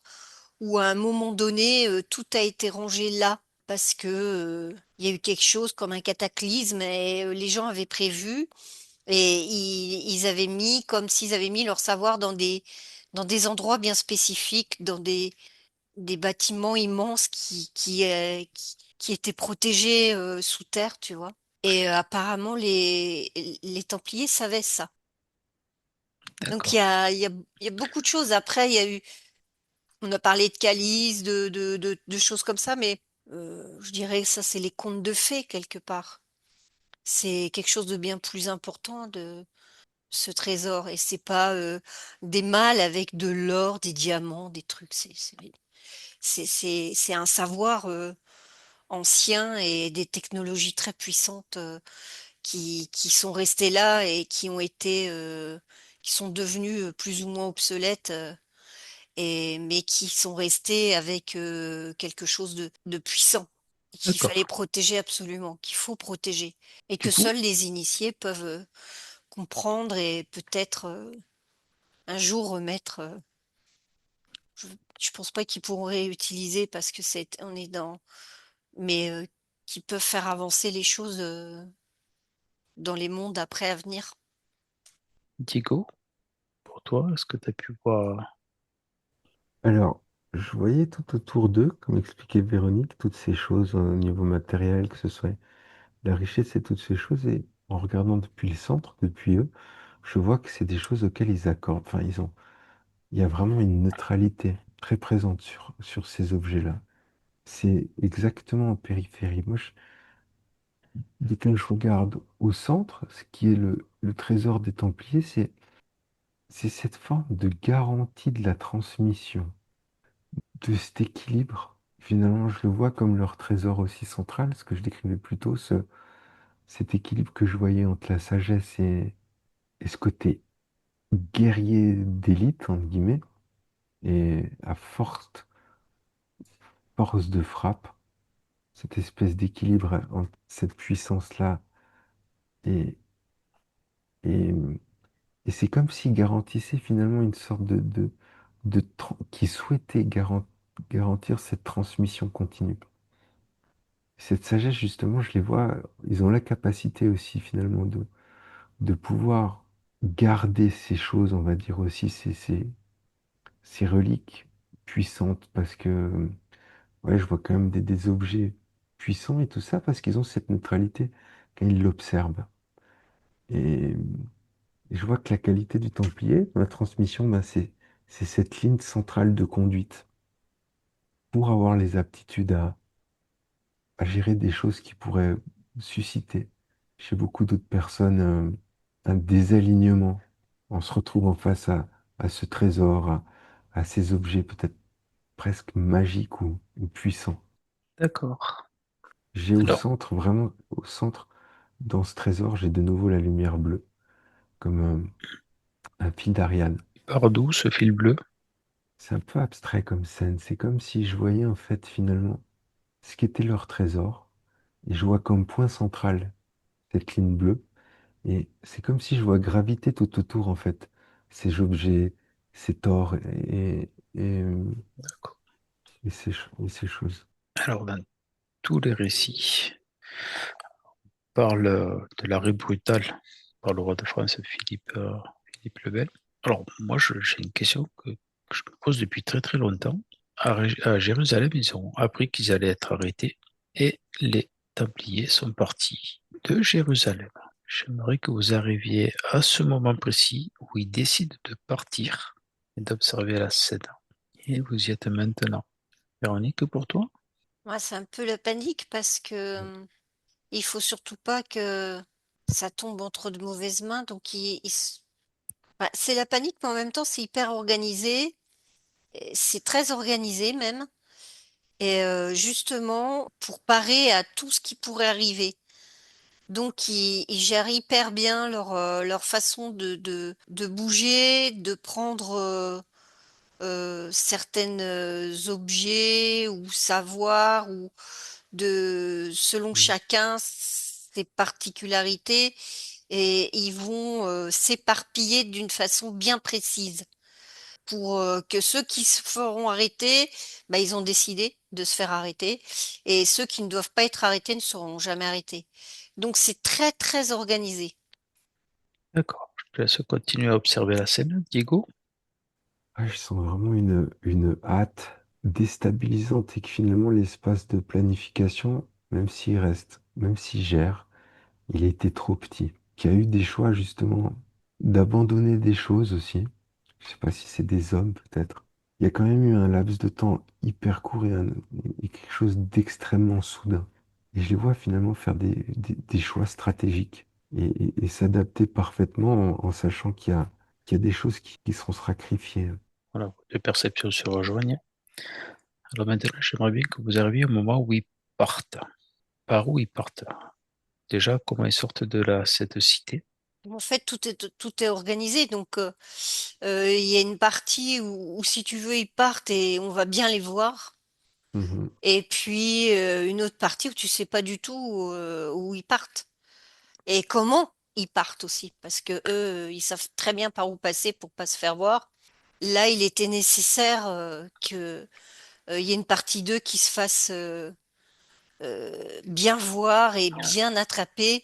où à un moment donné, tout a été rangé là parce que il y a eu quelque chose comme un cataclysme et les gens avaient prévu et ils avaient mis comme s'ils avaient mis leur savoir dans des endroits bien spécifiques, dans des bâtiments immenses qui étaient protégés sous terre, tu vois. Et apparemment, les Templiers savaient ça. Donc D'accord. il y a beaucoup de choses. Après, il y a eu, on a parlé de calices, de choses comme ça, mais je dirais que ça, c'est les contes de fées quelque part. C'est quelque chose de bien plus important de ce trésor. Et c'est pas des mâles avec de l'or, des diamants, des trucs. C'est un savoir. anciens et des technologies très puissantes qui sont restées là et qui sont devenues plus ou moins obsolètes, mais qui sont restées avec quelque chose de puissant et qu'il D'accord. fallait protéger absolument, qu'il faut protéger et Du que coup, seuls les initiés peuvent comprendre et peut-être un jour remettre. Je, je pense pas qu'ils pourront réutiliser parce que on est dans, mais qui peuvent faire avancer les choses dans les mondes après à venir. Diego, pour toi, est-ce que tu as pu voir? Alors, je voyais tout autour d'eux, comme expliquait Véronique, toutes ces choses au niveau matériel, que ce soit la richesse et toutes ces choses. Et en regardant depuis le centre, depuis eux, je vois que c'est des choses auxquelles ils accordent. Enfin, il y a vraiment une neutralité très présente sur ces objets-là. C'est exactement en périphérie. Moi, dès que je regarde au centre, ce qui est le trésor des Templiers, c'est cette forme de garantie de la transmission, de cet équilibre. Finalement, je le vois comme leur trésor aussi central, ce que je décrivais plus tôt, cet équilibre que je voyais entre la sagesse et ce côté guerrier d'élite, entre guillemets, et à force de frappe, cette espèce d'équilibre entre cette puissance-là et, et, et c'est comme s'il garantissait finalement une sorte qui souhaitait garantir cette transmission continue. Cette sagesse, justement, je les vois, ils ont la capacité aussi finalement de pouvoir garder ces choses, on va dire aussi, ces reliques puissantes, parce que ouais, je vois quand même des objets puissants et tout ça, parce qu'ils ont cette neutralité quand ils l'observent. Et je vois que la qualité du Templier, dans la transmission, ben, c'est cette ligne centrale de conduite pour avoir les aptitudes à gérer des choses qui pourraient susciter chez beaucoup d'autres personnes un désalignement en se retrouvant face à ce trésor, à ces objets peut-être presque magiques ou puissants. D'accord. J'ai au Alors, centre, vraiment au centre, dans ce trésor, j'ai de nouveau la lumière bleue, comme un fil d'Ariane. par d'où ce fil bleu? C'est un peu abstrait comme scène. C'est comme si je voyais en fait finalement ce qu'était leur trésor, et je vois comme point central cette ligne bleue. Et c'est comme si je vois graviter tout autour, en fait, ces objets, cet or D'accord. et ces choses. Alors, dans tous les récits, parle de l'arrêt brutal par le roi de France Philippe le Bel. Alors, moi, j'ai une question que je me pose depuis très très longtemps. À Jérusalem, ils ont appris qu'ils allaient être arrêtés et les Templiers sont partis de Jérusalem. J'aimerais que vous arriviez à ce moment précis où ils décident de partir et d'observer la scène. Et vous y êtes maintenant. Véronique, pour toi? Moi, c'est un peu la panique parce que il faut surtout pas que ça tombe entre de mauvaises mains. Donc, c'est la panique, mais en même temps, c'est hyper organisé. Et c'est très organisé même. Et justement, pour parer à tout ce qui pourrait arriver. Donc, ils gèrent hyper bien leur façon de bouger, de prendre certains objets ou savoir, ou selon Mm. chacun ses particularités, et ils vont s'éparpiller d'une façon bien précise pour que ceux qui se feront arrêter, bah, ils ont décidé de se faire arrêter, et ceux qui ne doivent pas être arrêtés ne seront jamais arrêtés. Donc c'est très très organisé. D'accord. Je te laisse continuer à observer la scène, Diego. Ouais, je sens vraiment une hâte déstabilisante et que finalement l'espace de planification, même s'il reste, même s'il gère, il était trop petit. Qu'il y a eu des choix justement d'abandonner des choses aussi. Je sais pas si c'est des hommes peut-être. Il y a quand même eu un laps de temps hyper court et quelque chose d'extrêmement soudain. Et je les vois finalement faire des choix stratégiques et s'adapter parfaitement en sachant qu'il y a des choses qui seront sacrifiées. Voilà, vos deux perceptions se rejoignent. Alors maintenant, j'aimerais bien que vous arriviez au moment où ils partent. Par où ils partent? Déjà, comment ils sortent de cette cité? En fait, tout est organisé. Donc, il y a une partie où, si tu veux, ils partent et on va bien les voir. Mhm. Et puis, une autre partie où tu sais pas du tout où ils partent et comment ils partent aussi. Parce que eux, ils savent très bien par où passer pour pas se faire voir. Là, il était nécessaire que il y ait une partie d'eux qui se fasse bien voir et bien attraper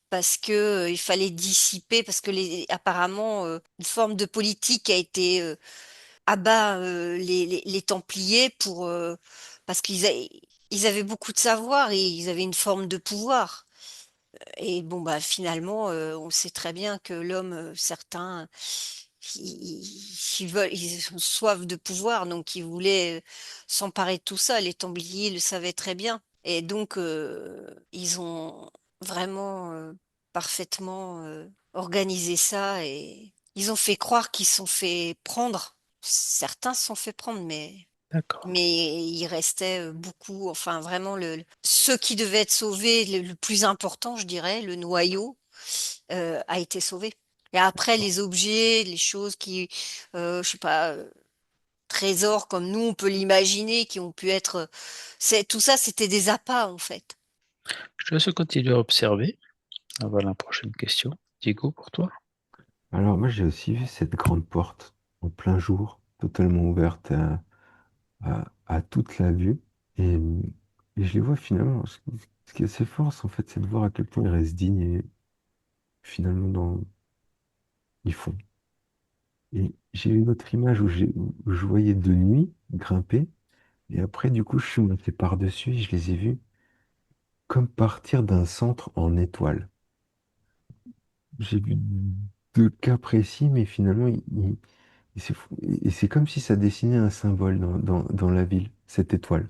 parce que il fallait dissiper, parce que apparemment une forme de politique a été abat les Templiers parce ils avaient beaucoup de savoir et ils avaient une forme de pouvoir. Et bon bah finalement, on sait très bien que l'homme, certains, ils ont soif de pouvoir, donc ils voulaient s'emparer de tout ça. Les Templiers le savaient très bien. Et donc, ils ont vraiment parfaitement organisé ça et ils ont fait croire qu'ils se sont fait prendre. Certains se sont fait prendre, D'accord. mais il restait beaucoup, enfin vraiment, ceux qui devaient être sauvés, le plus important, je dirais, le noyau, a été sauvé. Et après, les objets, les choses je sais pas, trésors comme nous, on peut l'imaginer, qui ont pu être, tout ça, c'était des appâts, en fait. Je te laisse continuer à observer avant la prochaine question. Diego, pour toi? Alors moi j'ai aussi vu cette grande porte en plein jour, totalement ouverte à toute la vue. Et, et je les vois finalement, ce qui est assez fort, en fait, c'est de voir à quel point ils restent dignes et finalement ils font. Et j'ai eu une autre image où je voyais de nuit grimper, et après du coup je suis monté par-dessus et je les ai vus comme partir d'un centre en étoile. J'ai vu deux cas précis, mais finalement et c'est comme si ça dessinait un symbole dans la ville, cette étoile,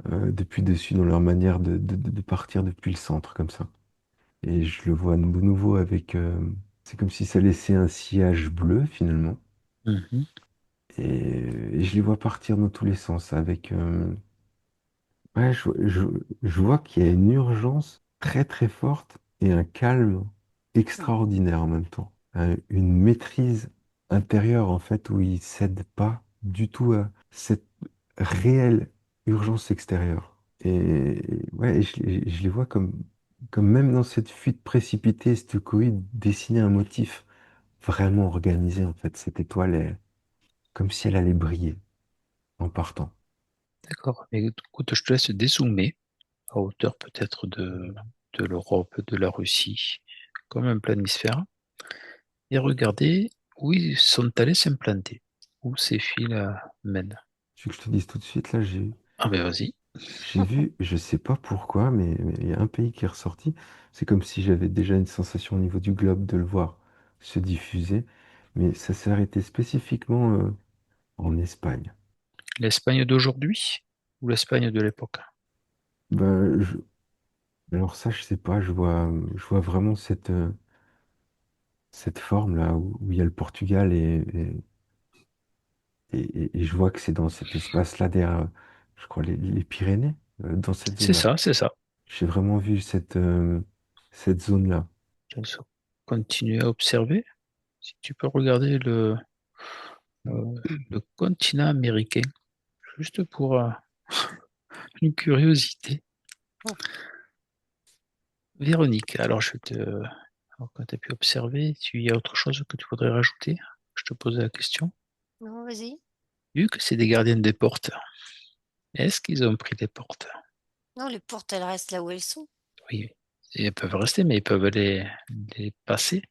depuis dessus, dans leur manière de partir depuis le centre, comme ça. Et je le vois de nouveau avec... c'est comme si ça laissait un sillage bleu, finalement. Mhm. Et je les vois partir dans tous les sens, avec... ouais, je vois qu'il y a une urgence très très forte et un calme extraordinaire en même temps. Une maîtrise intérieure en fait où ils cèdent pas du tout à cette réelle urgence extérieure. Et ouais, je les vois comme même dans cette fuite précipitée, cette course, dessiner un motif vraiment organisé en fait. Cette étoile est comme si elle allait briller en partant. D'accord. Mais écoute, je te laisse dézoomer à hauteur peut-être de l'Europe, de la Russie, comme un planisphère, et regarder où ils sont allés s'implanter, où ces fils mènent. Tu veux que je te dise tout de suite, là, Ah ben vas-y. j'ai vu, je sais pas pourquoi, mais il y a un pays qui est ressorti. C'est comme si j'avais déjà une sensation au niveau du globe de le voir se diffuser. Mais ça s'est arrêté spécifiquement en Espagne. L'Espagne d'aujourd'hui ou l'Espagne de l'époque? Ben, alors ça, je sais pas, je vois vraiment cette forme-là où il y a le Portugal et je vois que c'est dans cet espace-là derrière, je crois, les Pyrénées, dans cette C'est zone-là. ça, c'est ça. J'ai vraiment vu cette zone-là. Je laisse continuer à observer. Si tu peux regarder le continent américain, juste pour une curiosité. Hum. Véronique, alors quand tu as pu observer, il y a autre chose que tu voudrais rajouter? Je te posais la question. Non, vas-y. Vu que c'est des gardiens des portes, est-ce qu'ils ont pris des portes? Non, les portes, elles restent là où elles sont. Oui, et elles peuvent rester, mais ils peuvent les passer.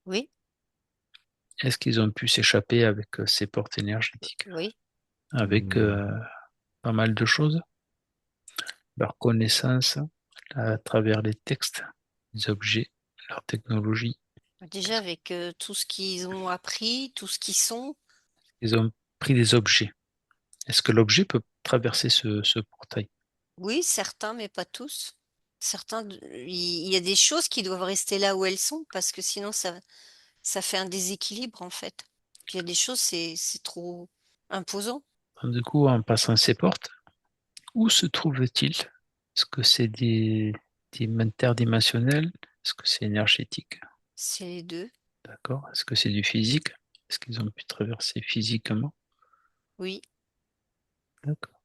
Oui, Est-ce qu'ils ont pu s'échapper avec ces portes énergétiques? oui. Avec Hmm. pas mal de choses, leur connaissance à travers les textes, les objets, leur technologie. Déjà, avec tout ce qu'ils ont appris, tout ce qu'ils sont, Ils ont pris des objets. Est-ce que l'objet peut traverser ce portail? oui, certains, mais pas tous. Il y a des choses qui doivent rester là où elles sont parce que sinon ça fait un déséquilibre en fait. Puis il y a des choses, c'est trop imposant. Du coup, en passant ces portes, où se trouve-t-il? Est-ce que c'est interdimensionnel? Est-ce que c'est énergétique? C'est les deux. D'accord. Est-ce que c'est du physique? Est-ce qu'ils ont pu traverser physiquement? Oui. D'accord.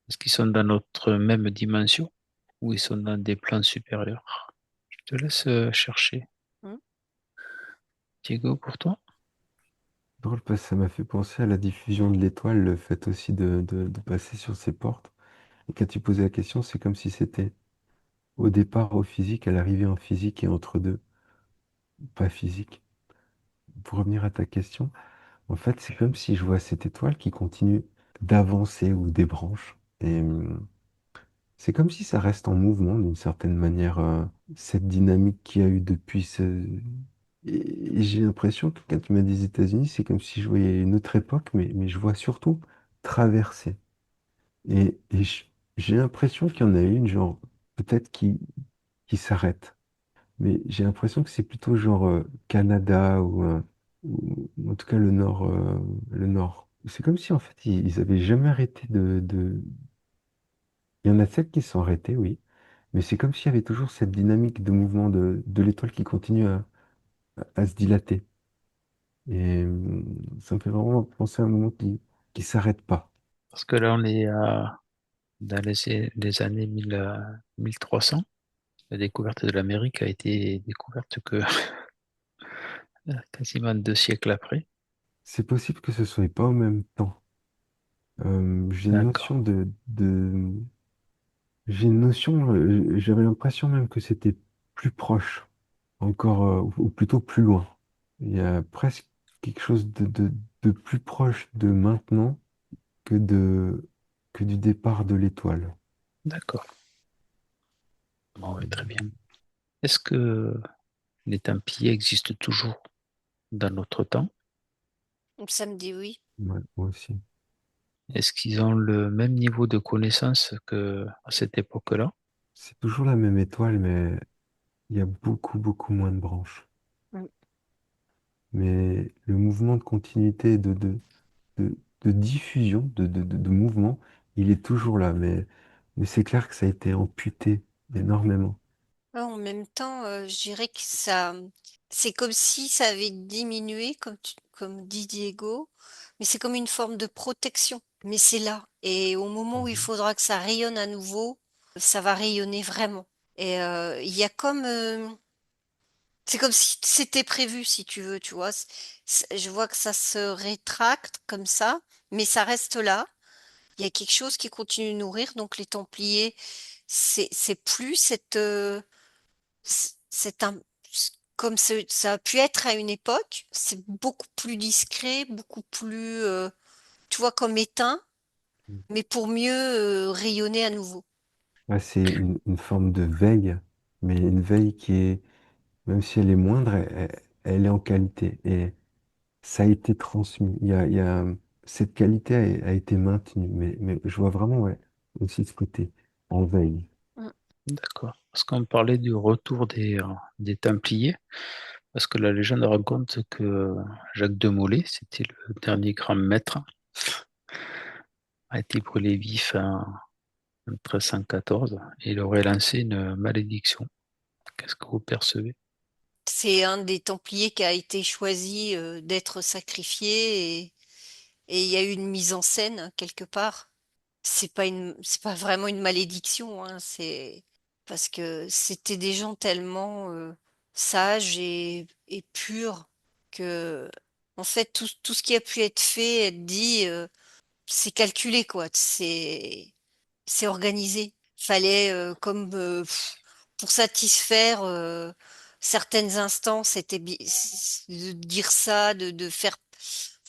Est-ce qu'ils sont dans notre même dimension ou ils sont dans des plans supérieurs? Je te laisse chercher. Hmm. Diego, pour toi? Drôle parce que ça m'a fait penser à la diffusion de l'étoile, le fait aussi de passer sur ces portes. Et quand tu posais la question, c'est comme si c'était au départ au physique, à l'arrivée en physique et entre deux, pas physique. Pour revenir à ta question, en fait, c'est comme si je vois cette étoile qui continue d'avancer ou des branches. Et c'est comme si ça reste en mouvement d'une certaine manière, cette dynamique qu'il y a eu depuis ce... Et j'ai l'impression que quand tu m'as dit les États-Unis, c'est comme si je voyais une autre époque, mais je vois surtout traverser. J'ai l'impression qu'il y en a une, genre, peut-être qui s'arrête. Mais j'ai l'impression que c'est plutôt genre Canada ou en tout cas le nord. Le nord. C'est comme si en fait ils avaient jamais arrêté Il y en a celles qui sont arrêtées, oui, mais c'est comme s'il y avait toujours cette dynamique de mouvement de l'étoile qui continue à se dilater. Et ça me fait vraiment penser à un moment qui s'arrête pas. Parce que là, on est dans les années 1300. La découverte de l'Amérique a été découverte que quasiment 2 siècles après. C'est possible que ce soit pas au même temps. J'ai une D'accord, notion j'ai une notion, j'avais l'impression même que c'était plus proche, encore, ou plutôt plus loin. Il y a presque quelque chose de plus proche de maintenant que que du départ de l'étoile. d'accord. Bon, ouais, très bien. Est-ce que les Templiers existent toujours dans notre temps? Ça me dit oui. Ouais, moi aussi. Est-ce qu'ils ont le même niveau de connaissance que à cette époque-là? C'est toujours la même étoile, mais il y a beaucoup, beaucoup moins de branches. Hmm. Mais le mouvement de continuité, de, de diffusion, de mouvement, il est toujours là. Mais c'est clair que ça a été amputé énormément. Ouais, en même temps, je dirais que ça, c'est comme si ça avait diminué, comme dit Diego, mais c'est comme une forme de protection. Mais c'est là. Et au moment où il Mhm. faudra que ça rayonne à nouveau, ça va rayonner vraiment. Et il y a comme, c'est comme si c'était prévu, si tu veux, tu vois. Je vois que ça se rétracte comme ça, mais ça reste là. Il y a quelque chose qui continue de nourrir. Donc les Templiers, c'est plus c'est un, comme ça a pu être à une époque, c'est beaucoup plus discret, beaucoup plus, tu vois, comme éteint, mais pour mieux rayonner à nouveau. Ouais, c'est une forme de veille, mais une veille qui est, même si elle est moindre, elle est en qualité. Et ça a été transmis. Cette qualité a été maintenue. Mais je vois vraiment, ouais, aussi ce côté en veille. Mm. D'accord. Parce qu'on parlait du retour des Templiers, parce que la légende raconte que Jacques de Molay, c'était le dernier grand maître, a été brûlé vif en 1314 et il aurait lancé une malédiction. Qu'est-ce que vous percevez? C'est un des Templiers qui a été choisi d'être sacrifié et il y a eu une mise en scène hein, quelque part. C'est pas vraiment une malédiction, hein, c'est parce que c'était des gens tellement sages et purs que, en fait, tout ce qui a pu être fait, être dit, c'est calculé, quoi. C'est organisé. Fallait, pour satisfaire certaines instances, de dire ça, de faire.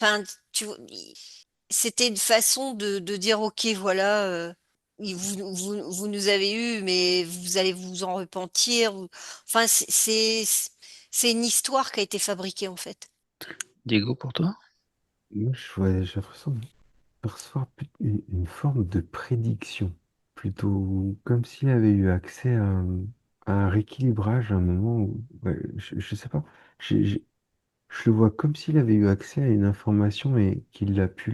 Enfin, tu vois, c'était une façon de dire, OK, voilà, vous nous avez eu, mais vous allez vous en repentir. Enfin, c'est une histoire qui a été fabriquée, en fait. Diego, pour toi? Moi, j'ai l'impression de percevoir une forme de prédiction, plutôt comme s'il avait eu accès à un rééquilibrage à un moment où, ouais, je sais pas, je le vois comme s'il avait eu accès à une information et qu'il a pu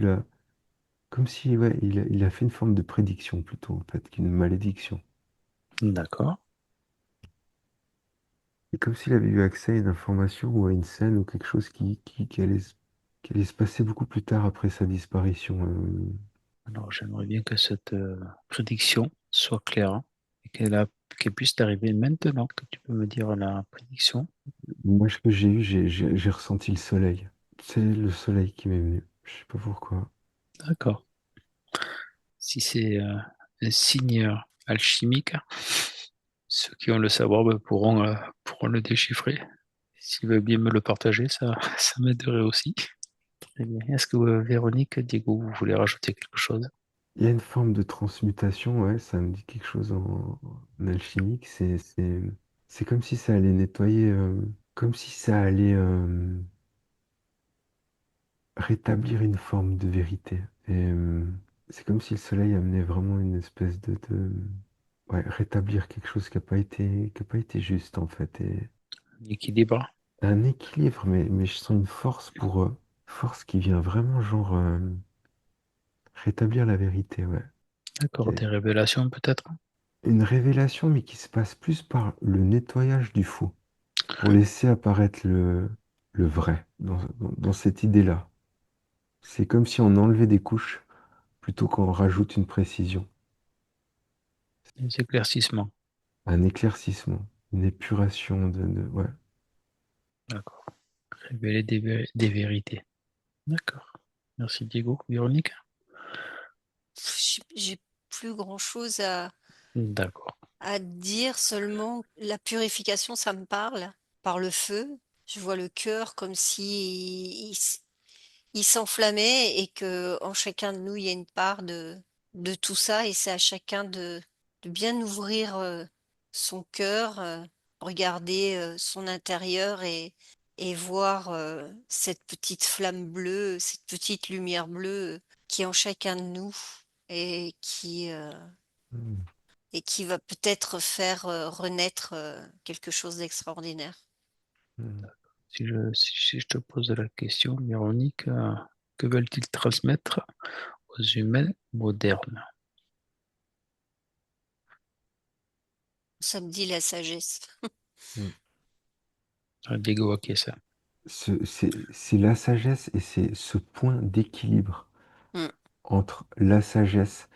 comme si ouais, il a fait une forme de prédiction plutôt en fait qu'une malédiction. D'accord. Et comme s'il avait eu accès à une information ou à une scène ou quelque chose qui allait se passer beaucoup plus tard après sa disparition. Alors, j'aimerais bien que cette prédiction soit claire, hein, et qu'elle puisse t'arriver maintenant, que tu peux me dire la prédiction. Moi, ce que j'ai eu, j'ai ressenti le soleil. C'est le soleil qui m'est venu. Je sais pas pourquoi. D'accord. Si c'est un signe alchimique, ceux qui ont le savoir pourront le déchiffrer. S'il veut bien me le partager, ça, ça m'aiderait aussi. Très bien. Est-ce que Véronique, Diego, vous voulez rajouter quelque chose? Il y a une forme de transmutation, ouais, ça me dit quelque chose en alchimique. C'est comme si ça allait nettoyer, comme si ça allait rétablir une forme de vérité. Et c'est comme si le soleil amenait vraiment une espèce ouais, rétablir quelque chose qui a pas été juste en fait. Et L'équilibre. un équilibre, mais je sens une force pour force qui vient vraiment genre rétablir la vérité, ouais. D'accord. Et Des révélations peut-être? une révélation, mais qui se passe plus par le nettoyage du faux, pour laisser apparaître le vrai dans cette idée-là. C'est comme si on enlevait des couches plutôt qu'on rajoute une précision. Des éclaircissements. Un éclaircissement, une épuration ouais. D'accord. Révéler des vérités. D'accord. Merci Diego. Véronique? J'ai plus grand-chose D'accord. à dire, seulement la purification, ça me parle, par le feu. Je vois le cœur comme si il s'enflammait et que en chacun de nous, il y a une part de tout ça et c'est à chacun de bien ouvrir son cœur, regarder son intérieur et voir cette petite flamme bleue, cette petite lumière bleue qui est en chacun de nous et Hmm. qui va peut-être faire renaître quelque chose d'extraordinaire. Hmm. Si je te pose la question, Véronique, que veulent-ils transmettre aux humains modernes? Ça me dit la sagesse. Hmm. Diego, ok, ça. C'est la sagesse et c'est ce point d'équilibre Mm, entre la sagesse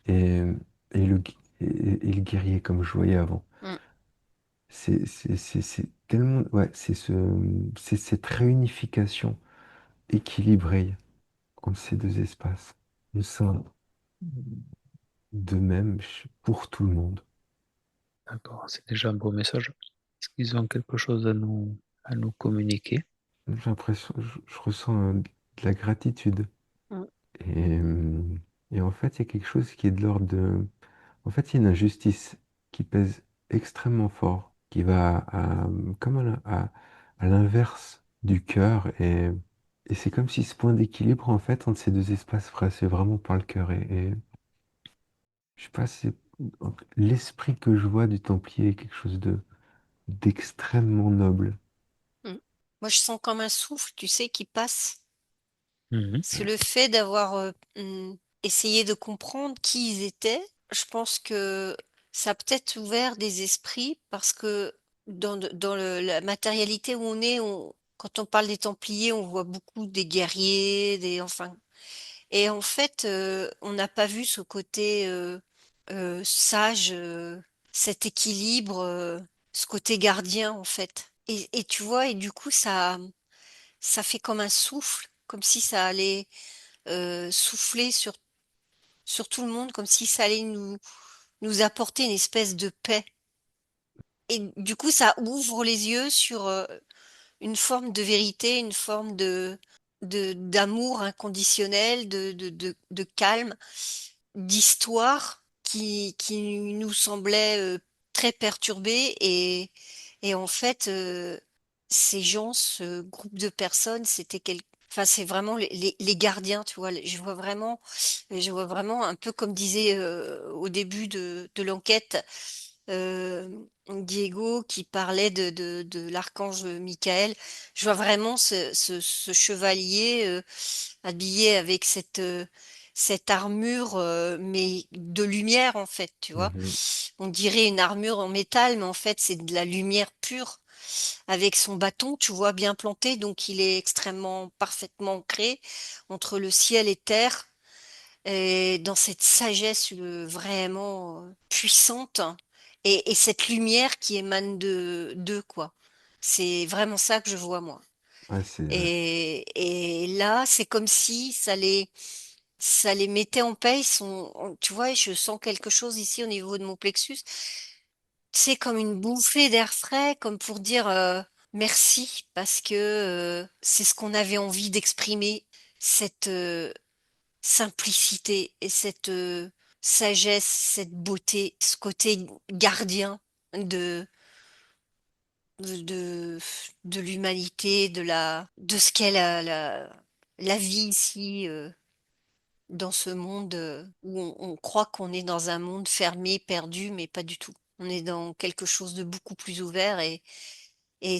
et, et le guerrier, comme je voyais avant. mm. C'est tellement, ouais, c'est cette réunification équilibrée entre ces deux espaces, au sein d'eux-mêmes, pour tout le monde. D'accord, c'est déjà un beau message. Est-ce qu'ils ont quelque chose à nous communiquer? J'ai l'impression, je ressens de la gratitude. Mm. Et, et en fait, il y a quelque chose qui est de l'ordre de... En fait, il y a une injustice qui pèse extrêmement fort, qui va comme à l'inverse du cœur. Et c'est comme si ce point d'équilibre, en fait, entre ces deux espaces passait vraiment par le cœur. Et je sais pas, c'est l'esprit que je vois du Templier est quelque chose d'extrêmement noble. Mm. Moi, je sens comme un souffle, tu sais, qui passe. Mhm. C'est le fait d'avoir essayé de comprendre qui ils étaient. Je pense que ça a peut-être ouvert des esprits parce que dans la matérialité où on est, quand on parle des Templiers, on voit beaucoup des guerriers, enfin. Et en fait, on n'a pas vu ce côté sage, cet équilibre, ce côté gardien, en fait. Et tu vois, et du coup, ça fait comme un souffle, comme si ça allait souffler sur tout le monde, comme si ça allait nous apporter une espèce de paix. Et du coup, ça ouvre les yeux sur une forme de vérité, une forme d'amour inconditionnel, de calme, d'histoire qui nous semblait très perturbée. Et en fait, ces gens, ce groupe de personnes, enfin, c'est vraiment les gardiens, tu vois. Je vois vraiment un peu comme disait au début de l'enquête Diego qui parlait de l'archange Michael. Je vois vraiment ce chevalier habillé avec cette armure, mais de lumière en fait, tu vois. Mhm. On dirait une armure en métal, mais en fait c'est de la lumière pure. Avec son bâton, tu vois, bien planté, donc il est extrêmement parfaitement ancré entre le ciel et terre, et dans cette sagesse vraiment puissante, et cette lumière qui émane de d'eux, quoi. C'est vraiment ça que je vois moi. Ouais, c'est Et là, c'est comme si ça les mettait en paix. Tu vois, je sens quelque chose ici au niveau de mon plexus. C'est comme une bouffée d'air frais, comme pour dire merci, parce que c'est ce qu'on avait envie d'exprimer, cette simplicité et cette sagesse, cette beauté, ce côté gardien de de, de l'humanité, de ce qu'est la vie ici, dans ce monde où on croit qu'on est dans un monde fermé, perdu, mais pas du tout. On est dans quelque chose de beaucoup plus ouvert, et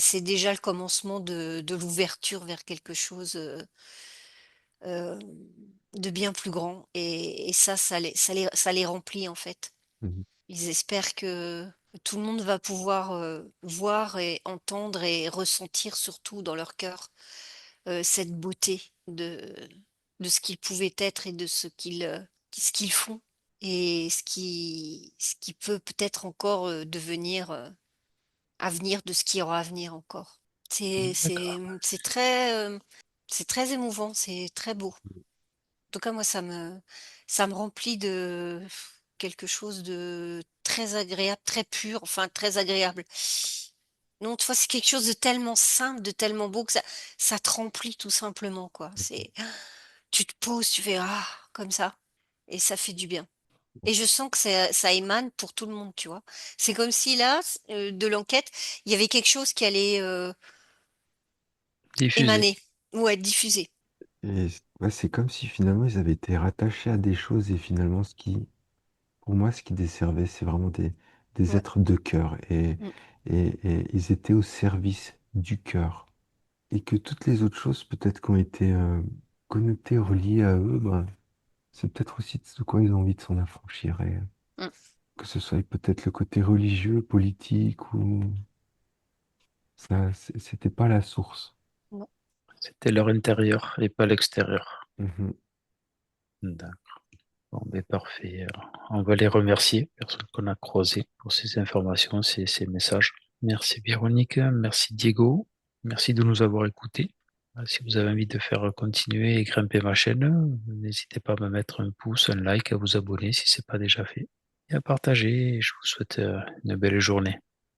c'est déjà le commencement de l'ouverture vers quelque chose euh, de bien plus grand. Et ça, ça les remplit en fait. Mhm. Ils espèrent que tout le monde va pouvoir voir et entendre et ressentir surtout dans leur cœur cette beauté de ce qu'ils pouvaient être et de ce qu'ils font, et ce qui peut peut-être encore devenir à venir, de ce qui aura à venir encore. D'accord. C'est très émouvant, c'est très beau. En tout cas, moi, ça me remplit de quelque chose de très agréable, très pur, enfin très agréable. Non, tu vois, c'est quelque chose de tellement simple, de tellement beau que ça te remplit tout simplement, quoi. Tu te poses, tu fais comme ça, et ça fait du bien. Et je sens que ça émane pour tout le monde, tu vois. C'est comme si là, de l'enquête, il y avait quelque chose qui allait Diffusé. émaner ou être diffusé. Et ouais, c'est comme si finalement ils avaient été rattachés à des choses et finalement pour moi, ce qui desservait, c'est vraiment des Ouais. êtres de cœur Mm. et ils étaient au service du cœur. Et que toutes les autres choses, peut-être, qui ont été connectées, reliées à eux, ben, c'est peut-être aussi de quoi ils ont envie de s'en affranchir. Et Mm. que ce soit peut-être le côté religieux, politique, ou ça, c'était pas la source. Non. C'était leur intérieur et pas l'extérieur. Mhm. D'accord. Bon, ben parfait. On va les remercier, personnes qu'on a croisées, pour ces informations, ces messages. Merci Véronique, merci Diego, merci de nous avoir écoutés. Si vous avez envie de faire continuer et grimper ma chaîne, n'hésitez pas à me mettre un pouce, un like, à vous abonner si ce n'est pas déjà fait, et à partager. Je vous souhaite une belle journée.